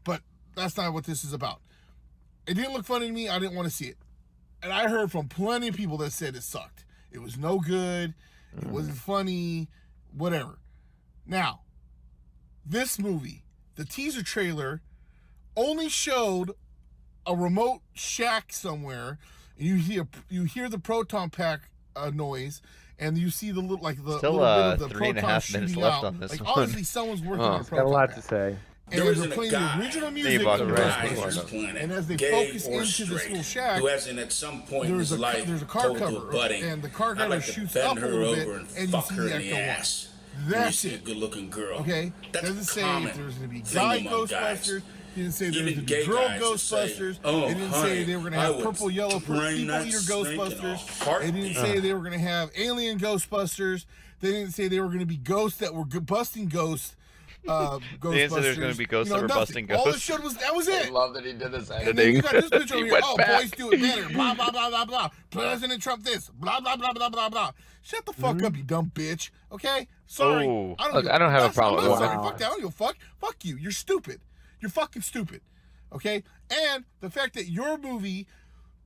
but that's not what this is about. It didn't look funny to me. I didn't want to see it. And I heard from plenty of people that said it sucked. It was no good. It wasn't funny. Whatever. Now, this movie, the teaser trailer, only showed a remote shack somewhere. And you hear the proton pack noise, and you see the little still little bit of the 3.5 minutes left on this one. Honestly, someone's working on a proton got a lot pack. to say. And they're playing the original music of the planet, and as they gay focus or into this straight, little shack, who hasn't at some point in his life there's a car told to cover, a buddy, and the car I'd cover like to shoots bend up a her little over bit, and and you fuck see her the in the actual ass. That's you see it. a good-looking girl. Okay, That's doesn't say common if there's going to be thing guy among guys. Ghostbusters. Didn't say there was Even going to be gay girl guys will say, Ghostbusters. "Oh, They didn't honey, say they were going to I have would purple, yellow, drain people that eater snake in a Ghostbusters. They heartbeat." didn't say they were going to have alien Ghostbusters. They didn't say they were going to be ghosts that were busting ghosts. Ghostbusters. They didn't say there's going to be ghosts that were busting ghosts. All it showed was that was it. I love that he did his And then editing. you got this picture over He here. went Oh, back. boys do it better. Blah blah blah blah blah. President Trump this. Blah blah blah blah blah blah. Shut the fuck up, you dumb bitch. Okay, sorry. Oh. Look, I don't have a problem I'm with not that. sorry. Fuck that. I don't give a fuck. Fuck you. You're stupid. You're fucking stupid. Okay, and the fact that your movie,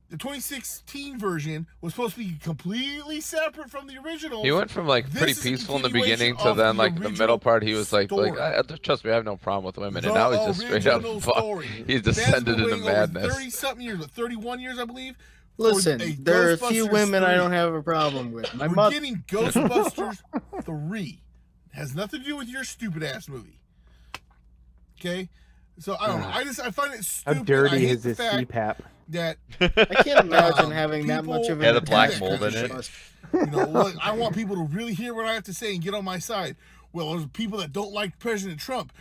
the 2016 version, was supposed to be completely separate from the original. He went from like pretty peaceful in the beginning to then like the middle part. He was like trust me, I have no problem with women, and now he's just straight up fuck. He's descended into madness. 30-something years, 31 years, I believe. Listen, there are a few women I don't have a problem with. We're getting Ghostbusters 3. Has nothing to do with your stupid ass movie. Okay, so I don't know. I find it stupid. How dirty is this CPAP? That I can't imagine having that much of an the black attachment mold in to it. us. You know, look, I want people to really hear what I have to say and get on my side. Well, there's people that don't like President Trump.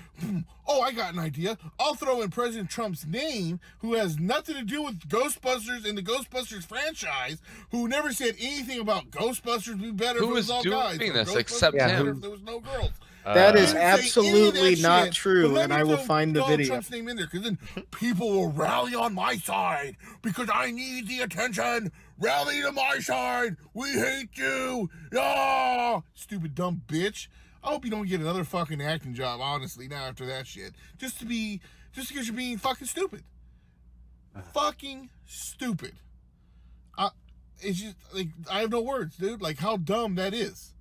Oh, I got an idea. I'll throw in President Trump's name, who has nothing to do with Ghostbusters and the Ghostbusters franchise, who never said anything about Ghostbusters would be better Who if it is was all doing guys. this Ghostbusters except would be better him? if there was no girls. That is He didn't say any of absolutely that not shit, true, but let and me I will throw find the Donald video. Trump's name in there, because then people will rally on my side because I need the attention. Rally to my side. We hate you. Ah, stupid dumb bitch. I hope you don't get another fucking acting job, honestly, now after that shit. Just because you're being fucking stupid. Fucking stupid. It's just like I have no words, dude. Like how dumb that is.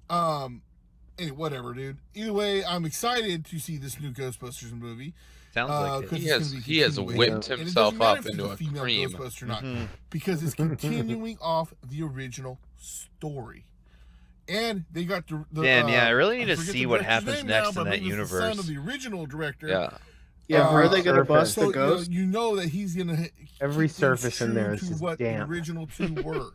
Anyway, whatever, dude. Either way, I'm excited to see this new Ghostbusters movie. Sounds like it. He has whipped himself up into a cream. Ghostbuster or not, because it's continuing off the original story. And they got the Damn, yeah, I really need to forget see the what director's happens name next now, in but that I believe it's the universe. son of the original director. Yeah, are they gonna bust the so, ghost? You know that he's gonna Every keep things surface in there true is to just what the damp. original two were.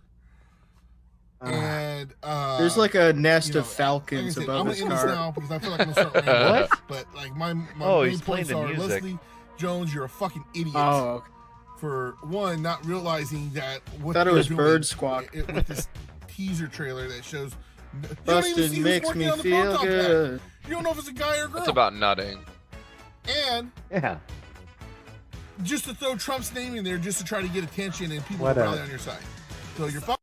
And There's like a nest you know, of falcons like I said, above I'm his gonna end this car. now because I feel like I'm gonna start rambling. What? But like my Oh, main he's playing points the are music. Leslie Jones, you're a fucking idiot. Oh, okay. For one, not realizing that what Thought it they're was doing Bird Squawk. with this teaser trailer that shows. You don't even Busted see who's makes working me on the feel proton pack. good. You don't know if it's a guy or a girl. It's about nutting. And Yeah. just to throw Trump's name in there just to try to get attention and people to Whatever. rally on your side. So you're fucking.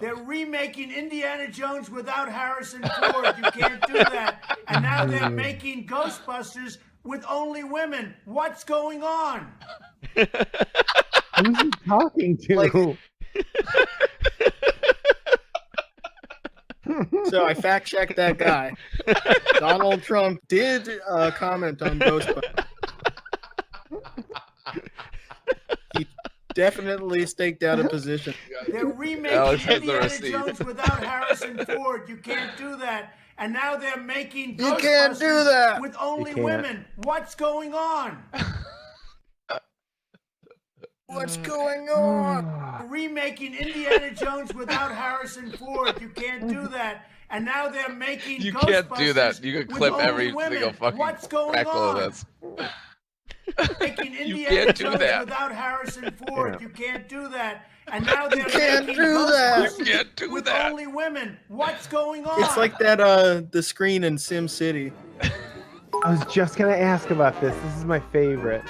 They're remaking Indiana Jones without Harrison Ford. You can't do that. And now they're making Ghostbusters with only women. What's going on? Who's he talking to? So I fact checked that guy. Donald Trump did comment on Ghostbusters. He definitely staked out a position. They're remaking Indiana Jones without Harrison Ford. You can't do that. And now they're making You can't do that. with only You can't. women. What's going on? What's going on? Remaking Indiana Jones without Harrison Ford. You can't do that. And now they're making You can't do that. Ghostbusters You can with clip only every women. single fucking What's going crackle of on? this. Making You Indiana can't do Jones that. without Harrison Ford. Yeah. You can't do that. And now they're can't making do that. Ghostbusters You can't do with that. only women. What's going on? It's like that the screen in Sim City. I was just gonna ask about this. This is my favorite.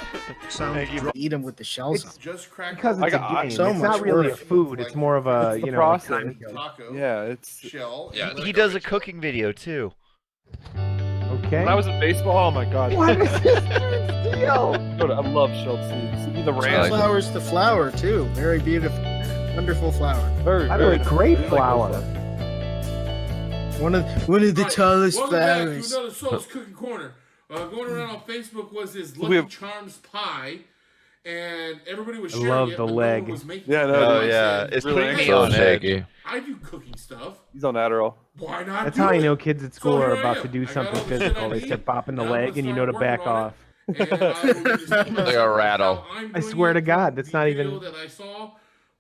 Eat them with the shells. It's just crack. Because it's a game. so It's much not really a work. food. It's more of a, It's the you know, process. time kill. Taco. Yeah, it's. Shell. Yeah, He does a cooking video too. Okay. When I was in baseball, oh my god. What is this deal? Dude, I love shelled seeds. Even the ranch. Flowers to flower too. Very beautiful, wonderful flower. Very, By the way, very great nice. flower. One of the tallest Welcome back flowers. to another Soul's Cooking Corner. Going around on Facebook was this We Lucky have- Charms pie, and everybody was I sharing love it, the but leg. No one was making Yeah, it. no, Oh dude. yeah, it's really putting me so on shaky. edge. I do cooking stuff. He's on Adderall. Why not? That's do how I it? know kids at school So are here I about am. to do I got something all the shit physical. I They need. start bopping the Now I'm leg, gonna and you know to start back working on off. it, and I will just do Like a myself rattle. how I'm I doing swear it to God, from that's the not video even. that I saw.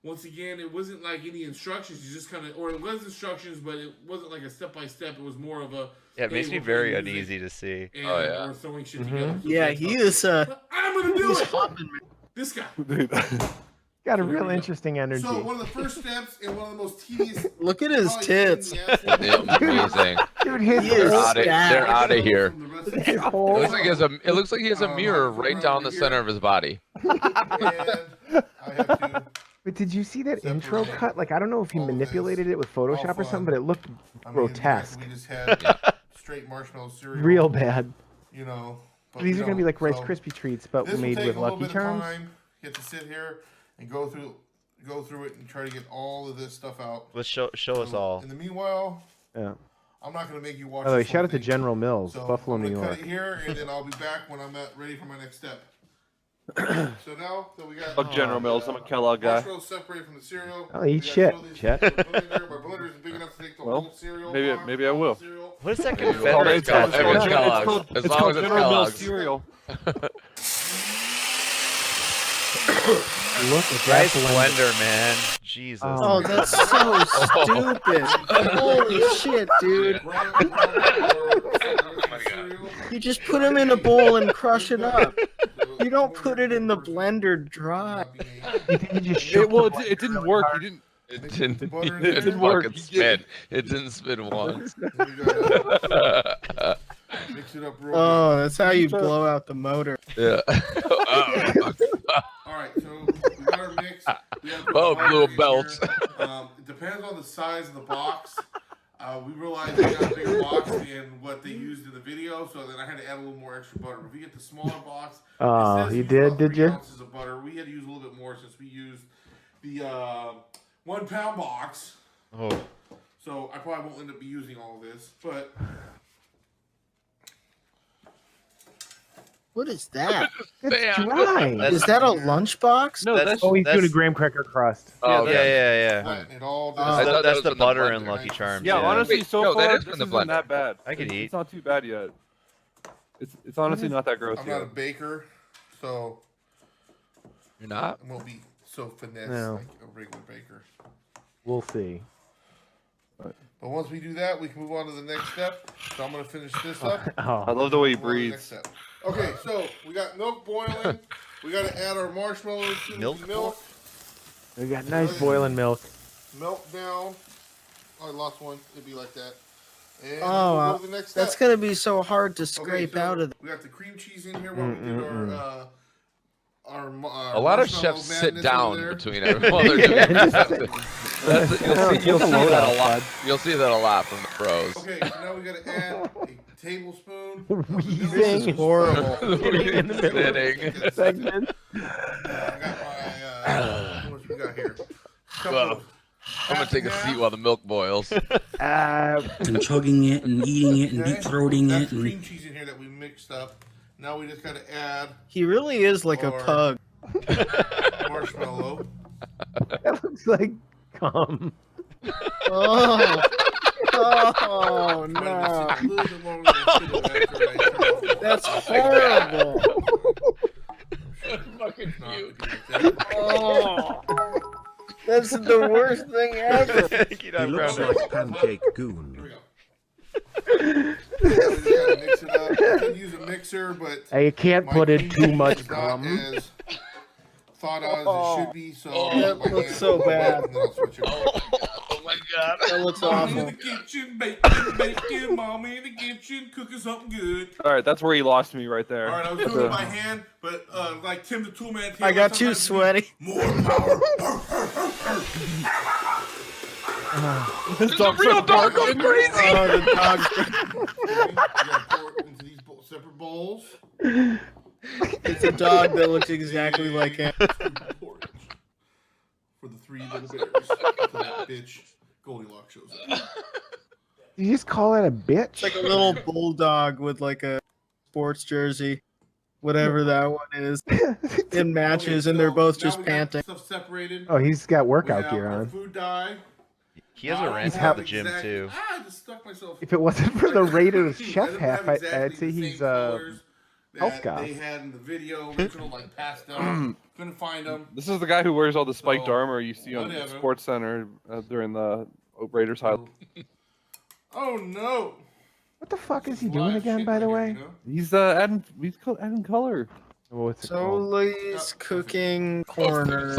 Once again, it wasn't like any instructions. You just kind of, or it was instructions, but it wasn't like a step by step. It was more of a. Yeah, it makes me we're very playing music uneasy to see. And Oh, yeah. we're throwing shit Mhm. together. So Yeah, that's he how- is. But I'm gonna do He's it. hopping. This guy. Dude. Got a So here real we go. interesting energy. So one of the first steps and one of the most tedious. Look at his probably pain in tits. the ass that Yeah, amazing. Dude, his He is whole, They're out of here. from the rest of his the- It whole looks like he has a. It looks like he has a mirror right down the center of his body. And I have to. But did you see that intro Separate cut? Like, I don't know if he all this. manipulated it with Photoshop or All something, fun. but it looked I mean, the fact grotesque. that we just had straight marshmallow cereal. Real bad. You know. But These we are gonna be don't. like Rice So Krispie treats, but this will made take with a little Lucky bit of Charms. time. Get to sit here and go through it and try to get all of this stuff out. Let's show us all. In the meanwhile, Yeah. I'm not going to make you watch. By the way, this shout whole out to thing. General Mills, So Buffalo, I'm New gonna York. cut it here, and then I'll be back when I'm ready for my next step. So now that we got Fuck General Mills. I'm a Kellogg guy. marshmallows separated from the cereal. I'll we eat gotta shit, throw these Chet. into the blender. My blender isn't big enough to take the Well, whole cereal. maybe I will. What is that It's Confederate called It's tattoo? Kellogg's. As it's long called as it's General Mills Kellogg's. cereal. Look at that Nice blender. blender, man. Jesus. Oh, that's so stupid. Holy shit, dude. You just put them in a bowl and crush it up. You don't put it in the blender dry. You think you just shook It didn't work. He didn't. It didn't. Butter It in didn't there. work. fucking He spin. It didn't spin once. Mix it up real Oh, that's how you blow out the motor. Yeah. good. All right, so we got our mix. We have Oh, butter blue in belts. here. It depends on the size of the box. We realized we got a bigger box than what they used in the video, so then I had to add a little more extra butter. If we get the smaller box, Oh, it says you use did? about Did 3 you? ounces of butter. We had to use a little bit more since we used the 1 pound box. Oh. So I probably won't end up using all of this, but What is that? It's dry. Is that a lunchbox? No, That's- Oh, he's doing a that's- graham cracker crust. Oh, Yeah, okay. yeah. flatten it all I down. That's, thought that that's was the in the butter blender. and Lucky Charms. Yeah, honestly, Wait, so no, that far is this in the isn't blender. that bad. I could eat. It's not too bad yet. It's honestly not that gross I'm not a yet. baker, so You're not? I won't be so finesse No. like a regular baker. We'll see. But once we do that, we can move on to the next step. So I'm going to finish this up. Oh. I love the way he Move on to the next breathes. step. Okay, so we got milk boiling. We got to add our marshmallows to Milk? the milk. We got nice boiling milk. Melt down. Oh, I lost one. It'd be like that. And Oh, we'll go to the next that's step. gonna be so hard to Okay, scrape so out of. we got the cream cheese in here while we did our A lot of marshmallow chefs sit madness down over there. between every while they're doing it. You'll see that a lot. bud. You'll see that a lot from the pros. Okay, so now we got to add a tablespoon. Wheezing. Horrible. In the middle of Sitting. the segment. I got my, how much we got here? Couple of I'm gonna take a seat while the milk boils. And chugging it and eating it and deep throating That's it. cream cheese in here that we mixed up. Now we just gotta add He really is like a pug. marshmallow. That looks like cum. Oh, oh no. That's horrible. Fucking cute. Oh, that's the worst thing ever. He looks like pancake goon. Mix it up. You can use a mixer, but You can't put in too much it's not cum. as thought of as it should be. So That looks so bad. Oh my god. That looks Mom in awful. the kitchen, baking, mom in the kitchen, cooking something good. All right, that's where he lost me right there. All right, I was doing it by hand, but like Tim the Toolman. I got too sweaty. More power. This dog's so dark and crazy. Oh, the dog. You gotta pour it into these separate bowls. It's a dog that looks exactly like him. For the three little bears. Until that bitch Goldilocks shows up. You just call it a bitch? It's like a little bulldog with like a sports jersey, whatever that one is. It matches, and they're both just panting. Stuff separated. Oh, he's got We workout have gear our on. food dye. He has a rant I at have the gym exactly- too. I just stuck myself. If it wasn't for the Raiders I chef don't half, have I'd exactly say the he's same colors health that guy. they had in the video, original like pastel. Couldn't find them. This is the guy who wears all the spiked So, armor you see on the whatever. Sports Center during the Raiders highlight. Oh no! What the fuck is he doing again, by the way? He's adding color. What's it called? Solei's Cooking Corner.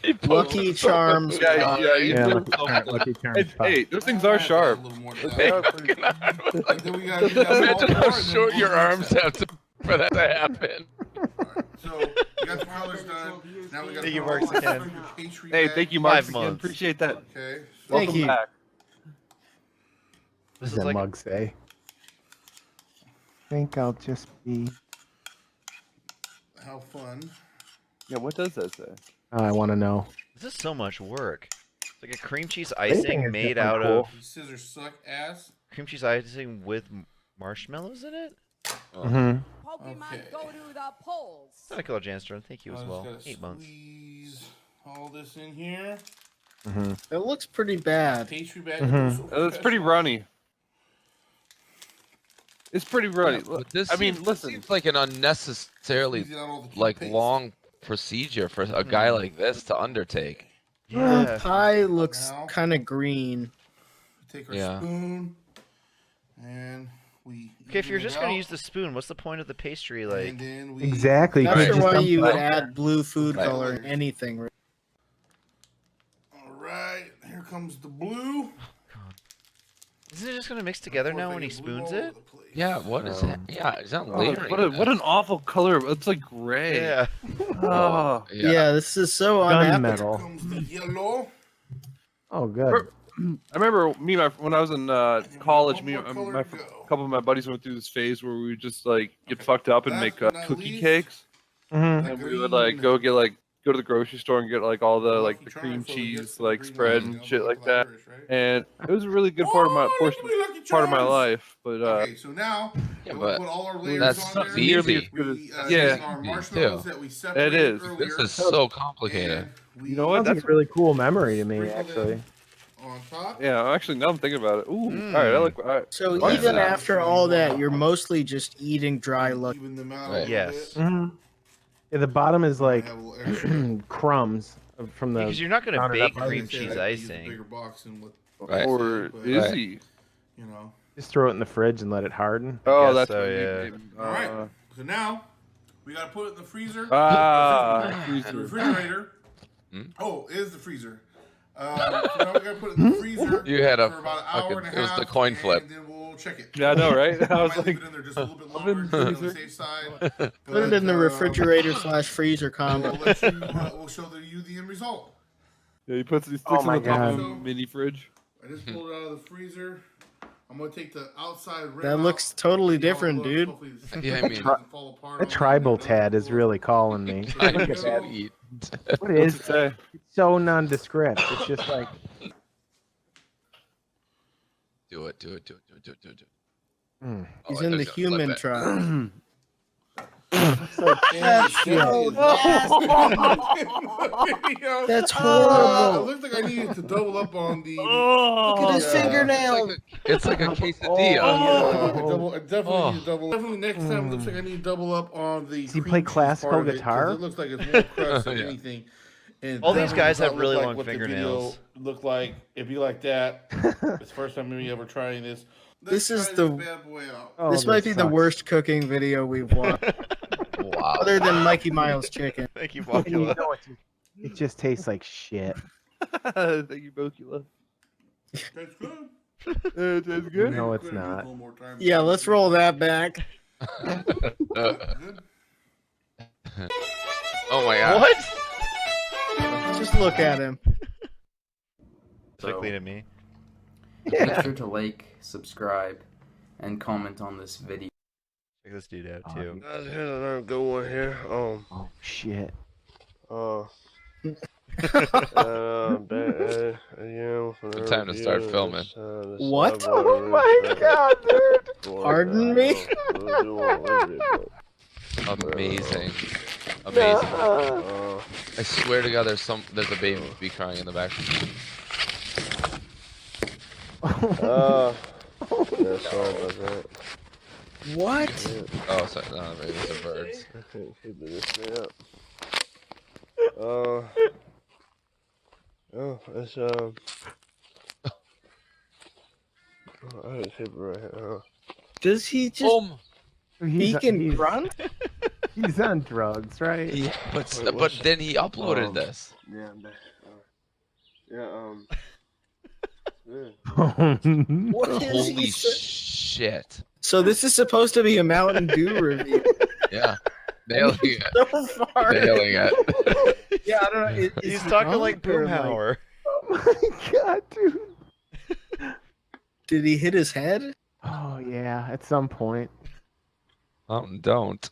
He posted Lucky so Charms. much. Yeah, Lucky Charms. Hey, those things are sharp. Imagine how short your arms have to for that to happen. So we got the colors done. Now we got Thank you, to Mark, put all again. the pastry Hey, back. thank you, Mark. 5 Again. months. Appreciate that. Okay. Thank Welcome you. back. What does is that like- mug say? Think I'll just be. How fun. Yeah, what does that say? Oh, I want to know. This is so much work. It's like a cream cheese Anything icing is made definitely out cool. of These scissors suck ass. cream cheese icing with marshmallows in it. Mm-hmm. Okay. Go to the polls. Nicole Janstrom, thank you as I well. just gotta 8 months. squeeze all this in here. Mm-hmm. It looks pretty bad. Pastry bag. It's pretty runny. It's pretty runny. But this I mean, seems, listen. seems like an unnecessarily Squeezing out all the like toothpaste. long procedure for a guy like this to undertake. The pie looks kind of green. Take our Yeah. spoon and we. Okay, if you're even it just gonna out, use the spoon, what's the point of the pastry? Like, and then we Exactly. Not you sure could've why just you dumped would that. add blue food Right. color in anything. All right, here comes the blue. isn't it just gonna mix together now when he Everything blue spoons all it? over the place. Yeah, what is that? Yeah, is that Oh, layering? what an awful color. It's like gray. Yeah. Oh. Yeah, this is so Gunmetal. Here comes the yellow. Oh, good. I remember when I was in college, me One and more my color to go. couple of my buddies went through this phase where we would just like get fucked up and Last make but not cookie least, cakes, Mm-hmm. and we would like go to the grocery store and get like all the like the cream Lucky Charms, so it cheese gets the like green spread line, and shit like like that, Irish, right? and it was a really good part of my part of my life. But Okay, so now Yeah, we'll but put all our layers that's on there. easy. as good as We, yeah. take our Me marshmallows too. that we separated is. earlier, This is so complicated. and we You know what? Sounds like That's a really cool memory to me, sprinkle actually. them on top. yeah. Actually, now I'm thinking about it. Ooh, all right. I like. All right. So Why is even that? after all that, you're mostly just eating dry lucky. Even them out Right. a little Yes. bit. Mm-hmm. Yeah, the bottom is like Have a little extra. crumbs from the. Because you're not gonna counted bake up cream icing. cheese Use a icing. bigger box than what Right. Or But, is Right. he? you know. Just throw it in the fridge and let it harden. Oh, guess that's so, what yeah. he did. All right. So now we gotta put it in the freezer. Ah, The freezer. refrigerator. Hmm? Oh, it is the freezer. So now we gotta put it in the freezer. You had a for about an fucking- hour and a it was half, the coin flip. And then we'll check it. Yeah, I know, right? I was might leave like, it in there just a little bit oven longer, just on the freezer. safe side. Put it in the refrigerator / freezer combo. We'll let you. We'll show you the end result. yeah, he puts these Oh sticks my in the top of God. the mini fridge. I just pulled it out of the freezer. I'm gonna take the outside rim That out, looks totally see how it different, looks. dude. Hopefully this Yeah, I mean- doesn't fall apart That on tribal me. tad is really calling me. I Look at that. eat. What What's is it say? It's so nondescript. It's just like Do it. He's in the human tribe. That's horrible. It looks like I needed to double up on the. Look at his fingernail. It's like a quesadilla. Definitely need to double. Definitely next time it looks like I need to double up on the. Does he play classical guitar? It looks like it's more crust than anything. And all these guys have really like long what fingernails. The video look like it'd be like that. It's the first time me ever trying this. This is try the. this bad boy out. Oh, this might be the worst cooking video we've watched. Wow. Other than Mikey Miles chicken. Thank you, And you Bocula. know it just tastes like shit. Thank you, Bocula. That's good. That's good. No, it's not. Yeah, let's roll that back. Oh my god. What? Just look at him. Quickly to me. Make sure to like, subscribe, and comment on this video. Check this dude out too. Here's another good one here. Oh shit. Good time to start filming. What? Oh my god, dude. Pardon me? Amazing. I swear to God, there's a baby crying in the back. Yeah, sorry about that. What? Oh, sorry, no, maybe it's the birds. I can't keep this thing up. It's I had to keep it right here. Does he just speak and grunt? He's on drugs, right? Yeah, but then he uploaded this. Yeah, I'm back. Yeah. What is Holy he shit. So this is supposed to be a Mountain Dew review. Yeah. Nailing it. So far. Nailing it. Yeah, I don't know. He's talking like Boomhauer. Oh my god, dude. Did he hit his head? Oh yeah, at some point. Don't.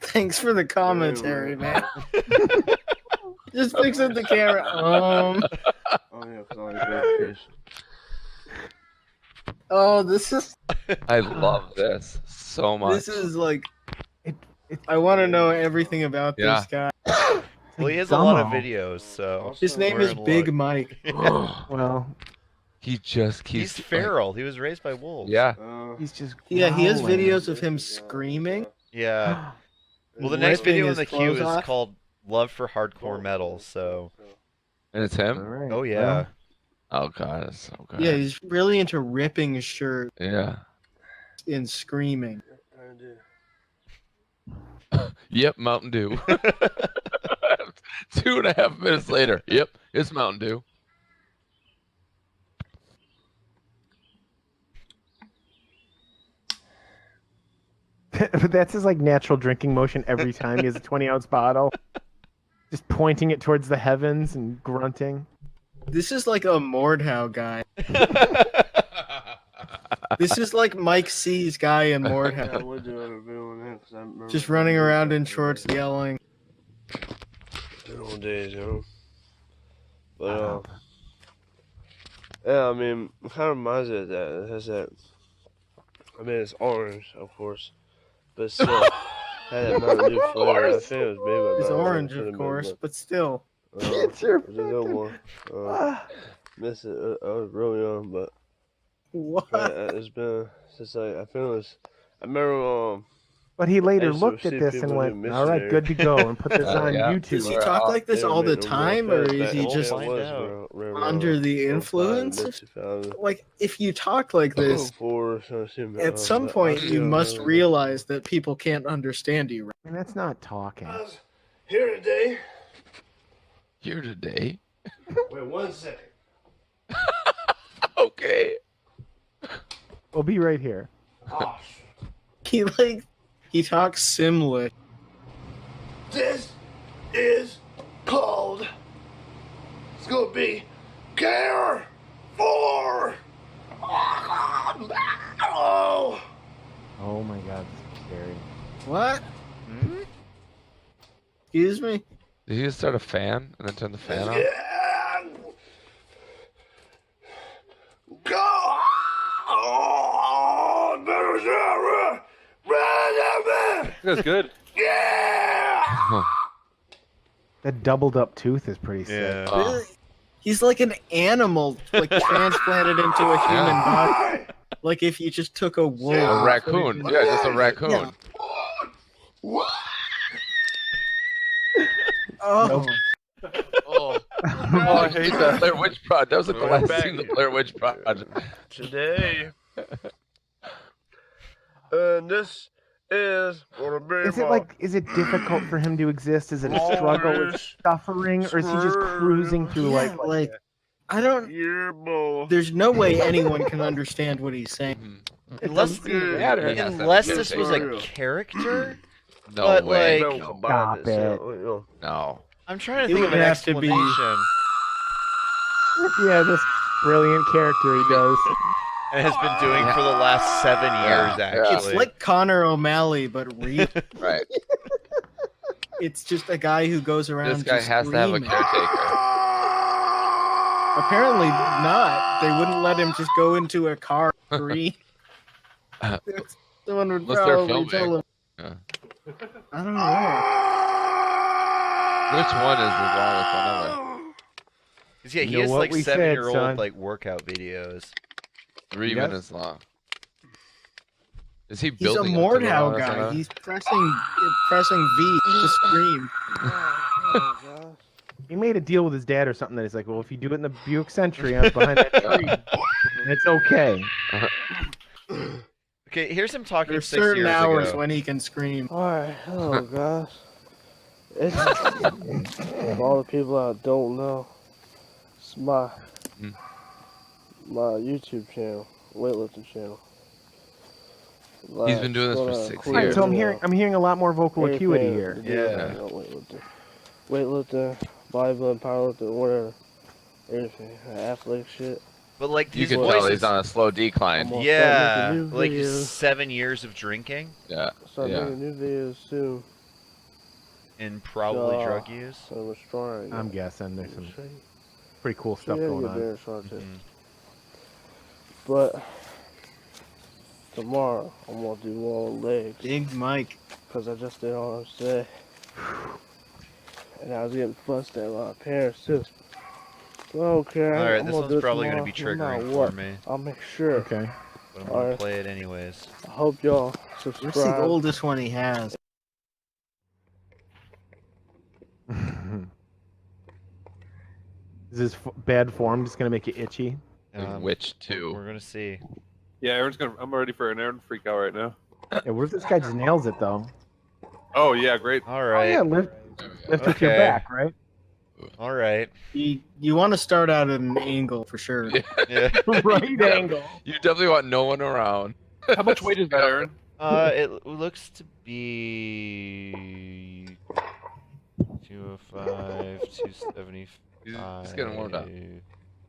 Thanks for the commentary, man. Just fix up the camera. Oh, this is. I love this so much. This is like. I want to know everything about this guy. Well, he has a lot of videos, so His name is Big Mike. Well, he just keeps. He's feral. He was raised by wolves. Yeah. He's just. Yeah, he has growling. videos of him screaming. Yeah. Well, the next Ripping video in his the queue clothes is off. called "Love for Hardcore Metal." So. And it's him? Right. Oh yeah. Oh god, it's so good. Yeah, he's really into ripping his shirt Yeah. and screaming. Yep, Mountain Dew. 2.5 minutes later. Yep, it's Mountain Dew. But that's his like natural drinking motion every time he has a 20-ounce bottle. Just pointing it towards the heavens and grunting. This is like a Mordhau guy. This is like Mike C's guy in Mordhau. Just running around in shorts yelling. Good old days, you know. But yeah, I mean, it kind of reminds me of that. It has that. I mean, it's orange, of course, but still had that Mountain Dew flavor. I think it was made by It's Mountain Dew. orange, Should've of been, course, but, but still. It's your it's a good one. Miss it. I was real young, but What? it's been since I feel this. I remember But he later used to looked at see this and people went, do "All right, missionary. good to go," and put this on Yeah. YouTube. Does he talk like this all the time, or is he just under the influence? Like, if you talk like this, at some point you must realize that people can't understand you. Right? And that's not talking. Here today. Here today. Wait 1 second. Okay. We'll be right here. He talks Simlish. This is called. It's gonna be Gear 4. Oh my god, this is scary. What? Excuse me? Did you just start a fan and then turn the fan on? That's good. That doubled up tooth is pretty sick. Really? He's like an animal, like transplanted into a human body. Like if you just took a wolf. A raccoon. Yeah, just a raccoon. Yeah. Oh. Oh, I hate that. Blair Witch Project. That was like the last scene of the Blair Witch Project. Today. And this is gonna be is it difficult for him to exist? Is it a struggle with suffering, or is he just cruising through life? Like I don't. There's no way anyone can understand what he's saying. Unless this was a character. No but way. Like, Stop it. No. I'm trying to think of an explanation. Yeah, this brilliant character he does. And has been doing for the last 7 years, actually. It's like Connor O'Malley, but real. Right. It's just a guy who goes around. This guy just has to have a screaming. caretaker. Apparently not. They wouldn't let him just go into a car free. Someone would Unless they're probably tell filming. him. Yeah. I don't know. Which one is the longest one ever? Yeah, he You know has what like we said, 7-year-old son. like workout videos. 3 minutes long. Is he He's a building? Mordhau guy. He's pressing V to scream. He made a deal with his dad or something that he's like, well, if you do it in the Buick Century, I'm behind that tree. It's okay. Okay, here's him talking There's 6 certain years hours ago. when he can scream. Alright, oh gosh. It's for all the people that don't know, it's my YouTube channel, weightlifting channel. He's been doing this for 6 Right, years. so I'm hearing a lot more vocal acuity here. Yeah. Weightlifting, bodybuilding, powerlifting, whatever. Everything. Athletic shit. But like You his can voice tell is- he's on a slow decline. I'm gonna Yeah, start making new like videos. 7 years of drinking Yeah. Start making new videos soon. and probably drug use. So strong. I'm guessing there's some pretty cool stuff going on. But tomorrow I'm gonna do long legs. Big Mike. Cause I just did all I'm saying. And I was getting fussed at by my parents too. So I don't care. Alright, I'm this gonna one's do it probably gonna be tomorrow, no matter triggering for what. me. I'll make sure. Okay. But I'm gonna play it anyways. I hope y'all What's the subscribe. oldest one he has? Is this bad form just gonna make you itchy? Which two? We're gonna see. Yeah, Aaron's gonna. I'm ready for an Aaron freak out right now. Yeah, what if this guy just nails it though? Oh yeah, great. All Oh, right. yeah, lift with your Okay. back, right? All right. You want to start out at an angle for sure. Yeah. Right angle. You definitely want no one around. How much weight is that, Aaron? It looks to be 205, 275. He's getting warmed up.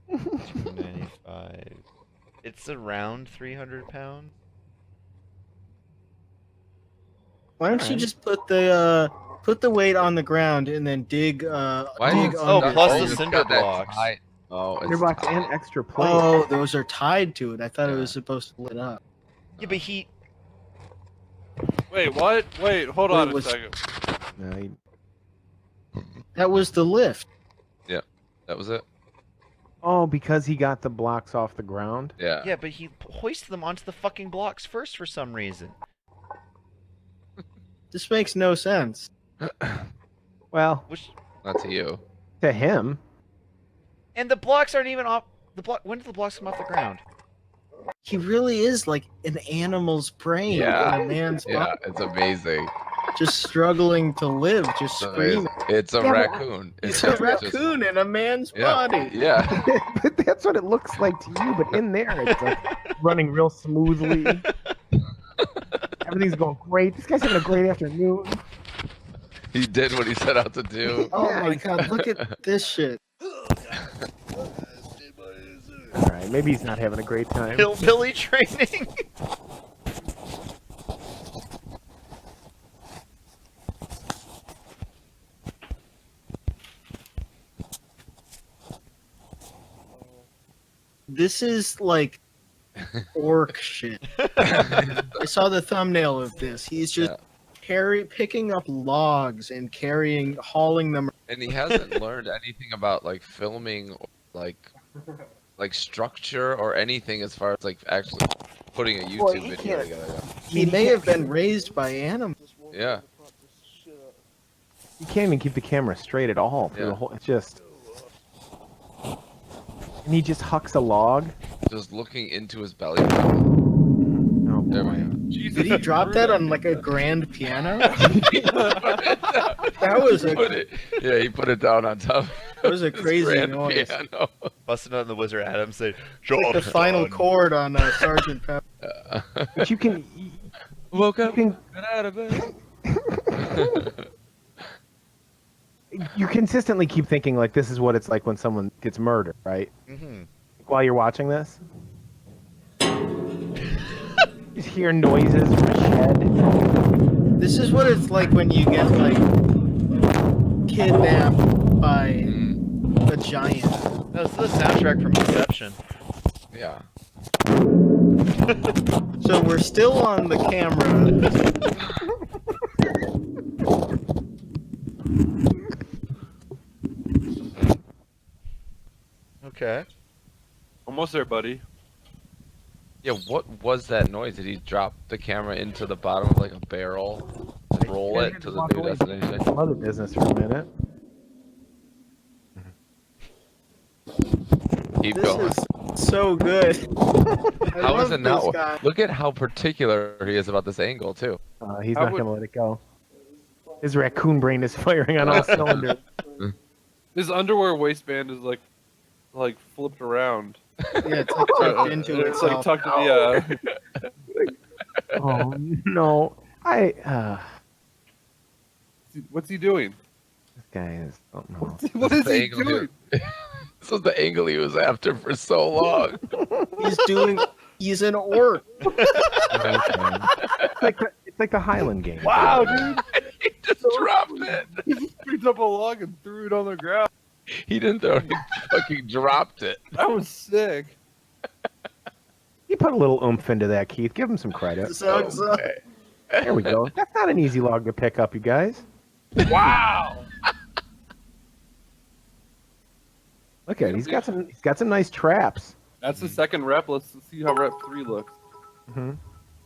295. It's around 300 pounds. Why don't you just put the weight on the ground and then dig Why dig is it under? plus oh, the it's cinder got that blocks. tight- Oh, it's Cinder blocks and extra plate. Oh, those are tied to it. I thought it was supposed to lit up. Yeah, but he. Wait, what? Wait, hold on a was- second. No, That was the lift. Yeah, that was it. Oh, because he got the blocks off the ground? Yeah. Yeah, but he hoisted them onto the fucking blocks first for some reason. This makes no sense. Well, Which Not to you. to him. and the blocks aren't even off the block. When did the blocks come off the ground? He really is like an animal's brain Yeah. in a man's Yeah, body, it's amazing. just struggling to live, just It's amazing. screaming. It's a Yeah, but- raccoon. It's a raccoon in a man's Yeah. body. Yeah. But that's what it looks like to you, but in there it's like running real smoothly. Everything's going great. This guy's having a great afternoon. He did what he set out to do. Oh my god, look at this shit. Alright, maybe he's not having a great time. Hillbilly training. This is like orc shit. I saw the thumbnail of this. He's just picking up logs and hauling them. And he hasn't learned anything about like filming, like structure or anything as far as like actually putting a YouTube video together. He may have been raised by animals. Yeah. You can't even keep the camera straight at all through the whole. It's just. And he just hucks a log. Just looking into his belly button. Oh, there we go. Did he drop that on like a grand piano? That was Yeah, he put it down on top. That was a crazy noise. Piano. Busting out the Wizard Adams say, It's like the final chord on Sergeant Pepper. But you can. Woke up. Get out of bed. You consistently keep thinking like this is what it's like when someone gets murdered, right? Mm-hmm. While you're watching this, you hear noises from a shed. This is what it's like when you get like kidnapped by a giant. That's the soundtrack from Inception. Yeah. So we're still on the camera. Okay. Almost there, buddy. Yeah, what was that noise? Did he drop the camera into the bottom of like a barrel, roll it to the new destination? Some other business for a minute. Keep This going. is so good. How is it not? Look at how particular he is about this angle too. He's not going to let it go. His raccoon brain is firing on all cylinders. His underwear waistband is like flipped around. Yeah, it's like tucked into It's like itself. tucked in, yeah. Oh no! What's he doing? This guy is. Oh no! What is he doing? This was the angle he was after for so long. He's an orc. It's like the Highland game. Wow, dude! He just dropped it. He just picked up a log and threw it on the ground. He didn't throw it. He fucking dropped it. That was sick. You put a little oomph into that, Keith. Give him some credit. There we go. That's not an easy log to pick up, you guys. Wow! Look at it. He's got some nice traps. That's the second rep. Let's see how rep 3 looks. Mm-hmm.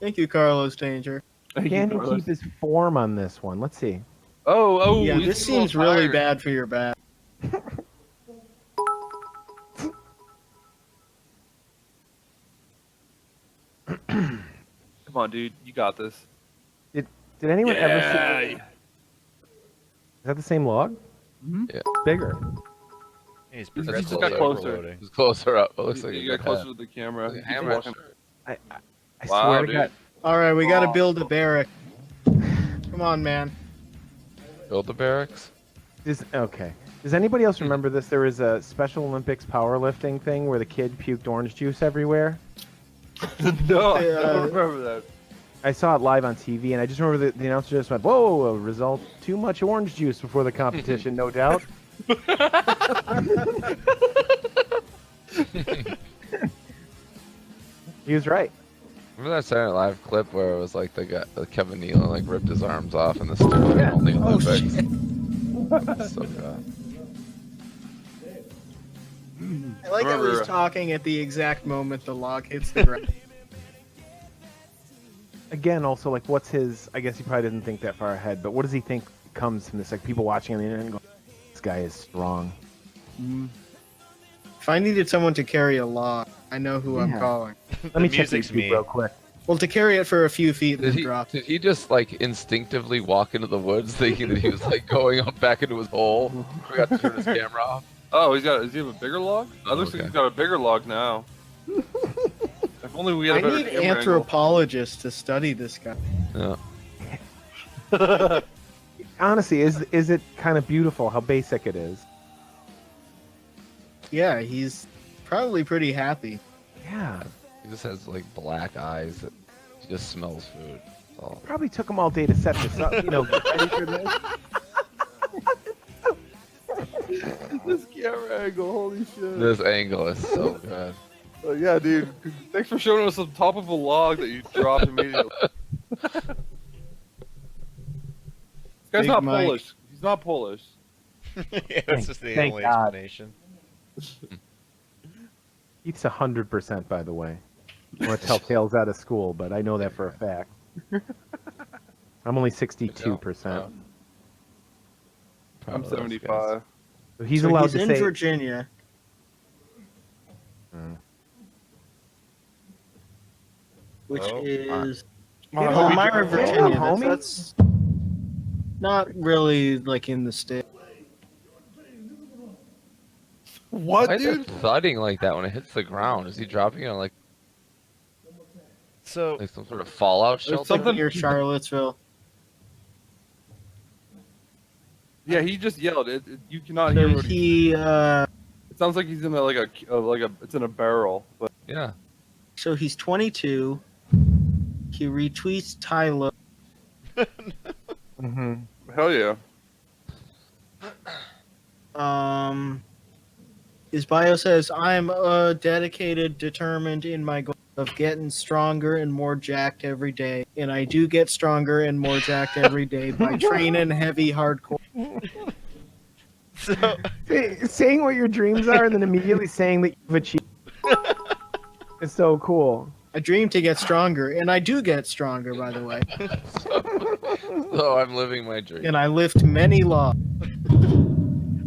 Thank you, Carlos Danger. Can he keep his form on this one? Let's see. Oh, yeah. This seems really bad for your back. Come on, dude. You got this. Did anyone ever see? Is that the same log? Mm-hmm. Yeah. Bigger. He's just got closer. He's closer up. It looks like you got closer to the camera. I Wow, swear to dude. God. All right, we got to build a barrack. Come on, man. Build the barracks? Okay. Does anybody else remember this? There was a Special Olympics powerlifting thing where the kid puked orange juice everywhere. No, I don't remember that. I saw it live on TV, and I just remember the announcer just went, "Whoa, result, too much orange juice before the competition, no doubt." He was right. Remember that Saturday Night Live clip where it was like the guy, Kevin Nealon, like ripped his arms off in the stupid only Olympics? So good. I like how he's talking at the exact moment the log hits the ground. Again, also, like, what's his... I guess he probably didn't think that far ahead, but what does he think comes from this? Like, people watching on the internet and going, this guy is strong. If I needed someone to carry a log, I know who I'm calling. Let me check YouTube real quick. Well, to carry it for a few feet and then drop. Did he just, like, instinctively walk into the woods thinking that he was, like, going up back into his hole? Forgot to turn his camera off. Oh, does he have a bigger log? It looks like he's got a bigger log now. If only we had a better I need camera anthropologists to study this guy. Yeah. Honestly, is it kind of beautiful how basic it is? Yeah, he's probably pretty happy. Yeah. He just has, like, black eyes that he just smells food. Oh. Probably took him all day to set this up, you know, get ready for this. This camera angle, holy shit. This angle is so good. Yeah, dude. Thanks for showing us the top of a log that you dropped immediately. This guy's Big not Mike. Polish. He's not Polish. Yeah, that's just the Thank only God. explanation. He's 100%, by the way. I want to tell tales out of school, but I know that for a fact. I'm only 62%. I'm 75. So he's So allowed he's to in say. Virginia. Which is Elmira, Virginia. That's not really like in the state. What, Why is dude? it thudding like that when it hits the ground? Is he dropping it on like So like some sort of fallout shelter? Something near Charlottesville. Yeah, he just yelled. You cannot So hear what he. It sounds like he's in it's in a barrel. But yeah. So he's 22. He retweets Tyler. Hell yeah. His bio says, "I'm dedicated, determined in my goal of getting stronger and more jacked every day, and I do get stronger and more jacked every day by training heavy, hardcore." So saying what your dreams are and then immediately saying that you've achieved. It's so cool. I dream to get stronger, and I do get stronger, by the way. So I'm living my dream. And I lift many logs.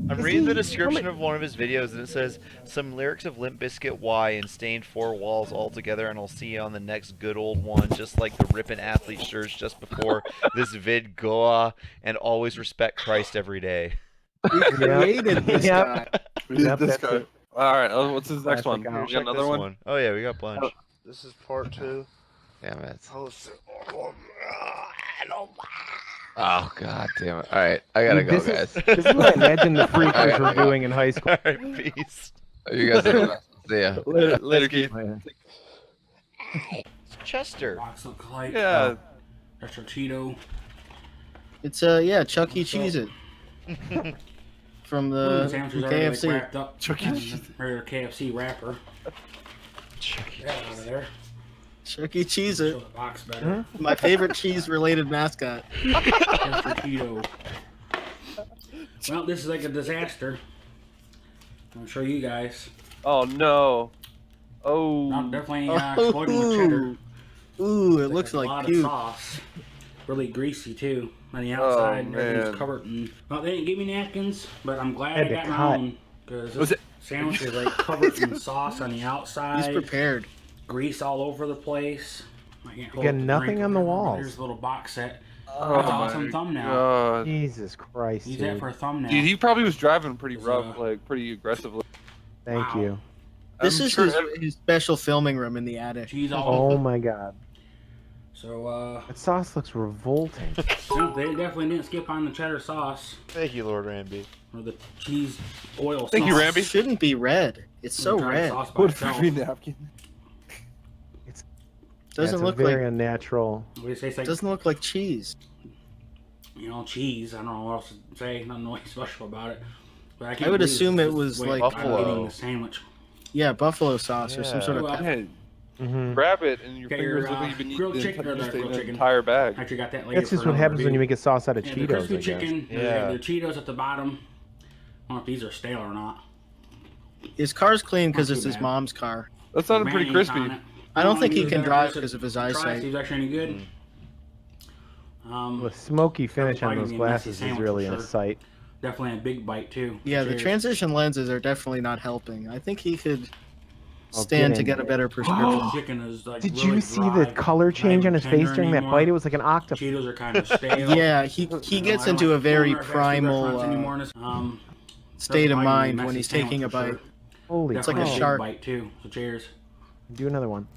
I'm reading the description of one of his videos, and it says, "Some lyrics of Limp Bizkit Y and stained four walls all together, and I'll see you on the next good old one, just like the ripping athlete shirts just before this vid goa, and always respect Christ every day." We created this guy. This guy. All right, what's his next one? Check We got another this one? Oh yeah, we got a bunch. Oh, this is part 2. Damn it. Oh Oh god damn it. Alright, I gotta go, guys. This is what I imagine the freakers were doing in high school. Alright, peace. You guys are the best. See ya. Later, Keith. It's Chester. Box look like Yeah. Retro Cheeto. It's Chuck E. Cheese it from the Sandwiches from already, like, KFC. wrapped up. Chuck E. Cheese. Regular KFC wrapper. Get out of there. Chuck E. Cheese it. Show the box better. My favorite cheese-related mascot. Retro Cheeto. Well, this is like a disaster. I'll show you guys. Oh no. Oh. No, definitely exploding with cheddar. Ooh, it It's looks a like lot puke. of sauce. Really greasy too. On the outside, everything's man. covered in. Well, they didn't give me napkins, but I'm glad Had I to got my cut. own because Was this it- sandwich is like covered in sauce on the outside. He's prepared. Grease all over the place. I can't hold got the nothing drink on the over. walls. Here's a little box set. Oh That's an my awesome thumbnail. God. Jesus Christ, Use that dude. for a thumbnail. Dude, he probably was driving pretty It's, rough, like pretty aggressively. Thank Wow. you. This I'm is sure his special filming room in the attic. Cheese all Oh my god. So, That sauce looks revolting. no, they definitely didn't skip on the cheddar sauce Thank you, Lord Ramby. or the cheese oil sauce. Thank you, Ramby. It shouldn't be red. It's so Dry red. sauce by Put itself. free napkin. Doesn't it's look a very like unnatural. What do you say? It's like, doesn't look like cheese. you know, cheese. I don't know what else to say. Nothing really special about it. But I, can't I would believe assume this it is was the way like, I'm eating the sandwich. Yeah, buffalo sauce or some Yeah. sort of. Well, Hey, Mhm. grab it and your Get fingers your, look like you've been grilled eating chicken or the grilled the chicken. entire bag. Actually got that later. That's just for what another happens when you review. make a sauce out of Yeah, Cheetos, the I crispy guess. chicken. Yeah. The Cheetos at the bottom. I don't know if these are stale or not. His car's clean because Not it's too his bad. mom's car. That sounded pretty Mayonnaise crispy. on it. I don't think he use can that. drive Just because of his try, see eyesight. if it's actually any good. The smoky finish on probably those gonna be a messy glasses is sandwich really for in a sure. sight. Definitely a big bite too. Yeah, the Cheers. transition lenses are definitely not helping. I think he could Oh, stand get to in get a there. better prescription. Chicken is like Did really you see dry, the color change not on his even face tender during that anymore. bite? It was like an octopus. Cheetos are kind of stale. Yeah, he You know, gets I don't into a like very going to fast food restaurants primal anymore in this, state of that's probably mind a when messy he's taking a sandwich for bite. sure. Holy It's like a Definitely cow. shark. big bite too. So cheers. Do another one.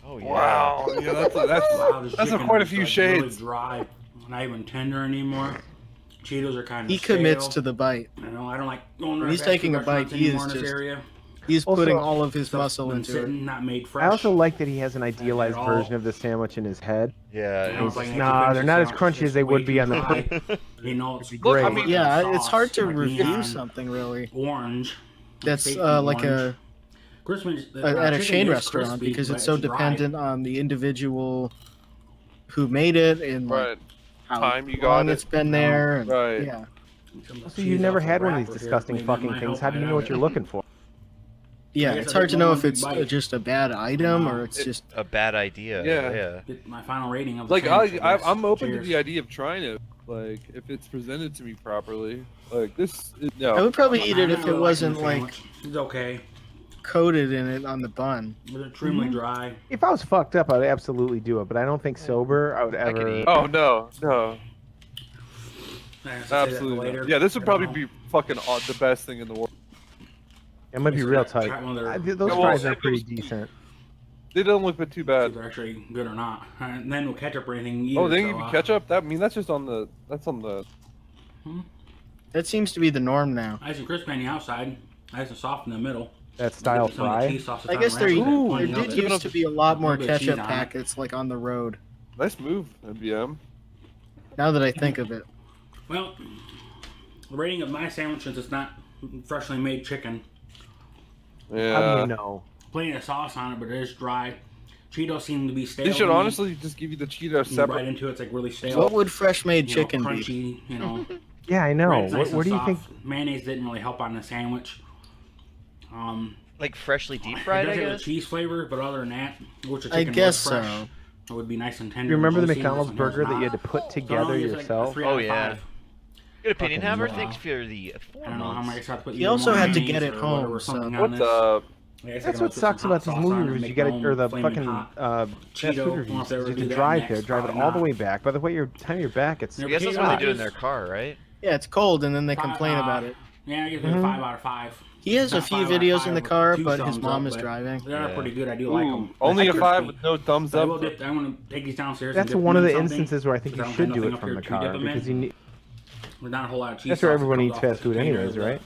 Oh yeah. Wow, yeah, that's Wow, this that's chicken quite a is, few like, shades. Really dry, not even tender anymore. Cheetos are kind of. He commits to the bite. You know, I don't like going to When he's fast food taking a bite, restaurants he is anymore in this just area. he's Also- putting all of his Stuff's muscle been into sitting, it. not made fresh. I also like that he has an idealized all. version of the sandwich in his head. Yeah. You know, it's like Nah, they're not as sandwich, crunchy it's as they way would be too on the dry. You know, it's Look, I covered mean- in Yeah, it's sauce, hard to like review neon something really. Orange. That's safety like orange. a at a chain restaurant because it's so dependent on the individual who made it and like how time you long got it's been there. And, right. Yeah. So you've never had one of these disgusting fucking things. How do you know what you're looking for? Yeah, it's hard to know if it's just a bad item or it's just a bad idea. Yeah. Get my final rating of the Like sandwich, I guess. I'm open to Cheers. the idea of trying it. Like if it's presented to me properly. Like this. No. I would probably eat it if it wasn't like It's okay. coated in it on the bun. It was extremely dry. If I was fucked up, I'd absolutely do it, but I don't think sober I would ever. Oh no. Absolutely. Absolutely. Later. Not. Yeah, this would probably be fucking the best thing in the world. It might be real tight. Those fries are pretty decent. They don't look too bad. If they're actually good or not. And then no ketchup or anything either. Oh, they so, give you ketchup? That's just on the. That's on the. That seems to be the norm now. Nice and crispy on the outside. Nice and soft in the middle. That style Some of the fry. cheese sauce is I on guess the there rest, did used to be a lot more ketchup packets like on the road. Nice move, NBM. Now that I think of it. Well, the rating of my sandwich, since it's not freshly made chicken. Yeah. How do you know? Plenty of sauce on it, but it is dry. Cheetos seem to be stale. They should to me. honestly just give you the Cheetos You separate. bite into it, it's like really stale. What would fresh made You know, chicken be? crunchy, you know. Yeah, I know. Bread's nice What do and you think? soft. Mayonnaise didn't really help on the sandwich. Like freshly deep It fried, does I have a guess. cheese flavor, but other than that, which the I chicken guess was fresh, so. it would be nice and tender. Do you remember the and juicy. McDonald's This one burger does that you had not. to put So together it's like a yourself? 3 out Oh of yeah. 5. Good opinion, Fucking Hammer. wow. Thanks for the 4 I don't know how months. much I have to put You also had to get mayonnaise it or whatever, home, something so- on What's this. up? Yeah, I guess I That's gotta what put sucks some about hot these sauce on movie it, reviews. make You got my to, or own the flaming fucking hot fast Cheeto, food I reviews. don't know if they ever You do have to that drive next, there, drive it probably all the not. way back. By the way, time you're back, it's. I guess that's what they do in their car, right? Yeah, it's cold and then they complain about it. Yeah, I give it a 5 out of 5. He has a Not few 5 out of videos 5, in the but car, 2 but his thumbs mom up, is but driving. They're pretty good. I do like them. Only a 5 with no thumbs I up. will dip. I want to take these downstairs. That's and dip one of them the in something, instances where I think you because should don't do have it nothing from up the here to dip car them in. because you need. There's not a whole lot of cheese. That's where sauce that everyone comes eats off the fast food, container, anyways, but right?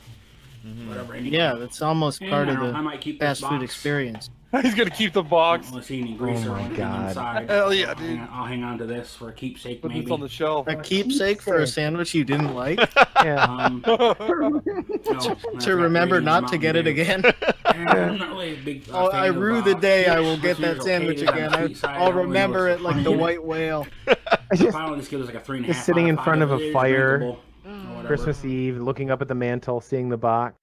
Whatever. Yeah, that's almost And part of I might the keep this fast food box. experience. He's gonna keep the box. Unless see any grease or my anything God. inside. Hell yeah, dude. I'll hang on to this for a keepsake, Put maybe. this on the shelf. A keepsake for a sandwich you didn't like? Yeah. To remember not to get it again? I'm not really a big Oh, I fan of, rue the day I will sweet get that potatoes, sandwich okay, again. it's on the sweet side, I'll I don't remember really it like the know what's white whale. Finally, just give us like a 3.5. Just sitting in out front of five. a It is fire, drinkable, or whatever. Christmas Eve, looking up at the mantle, seeing the box.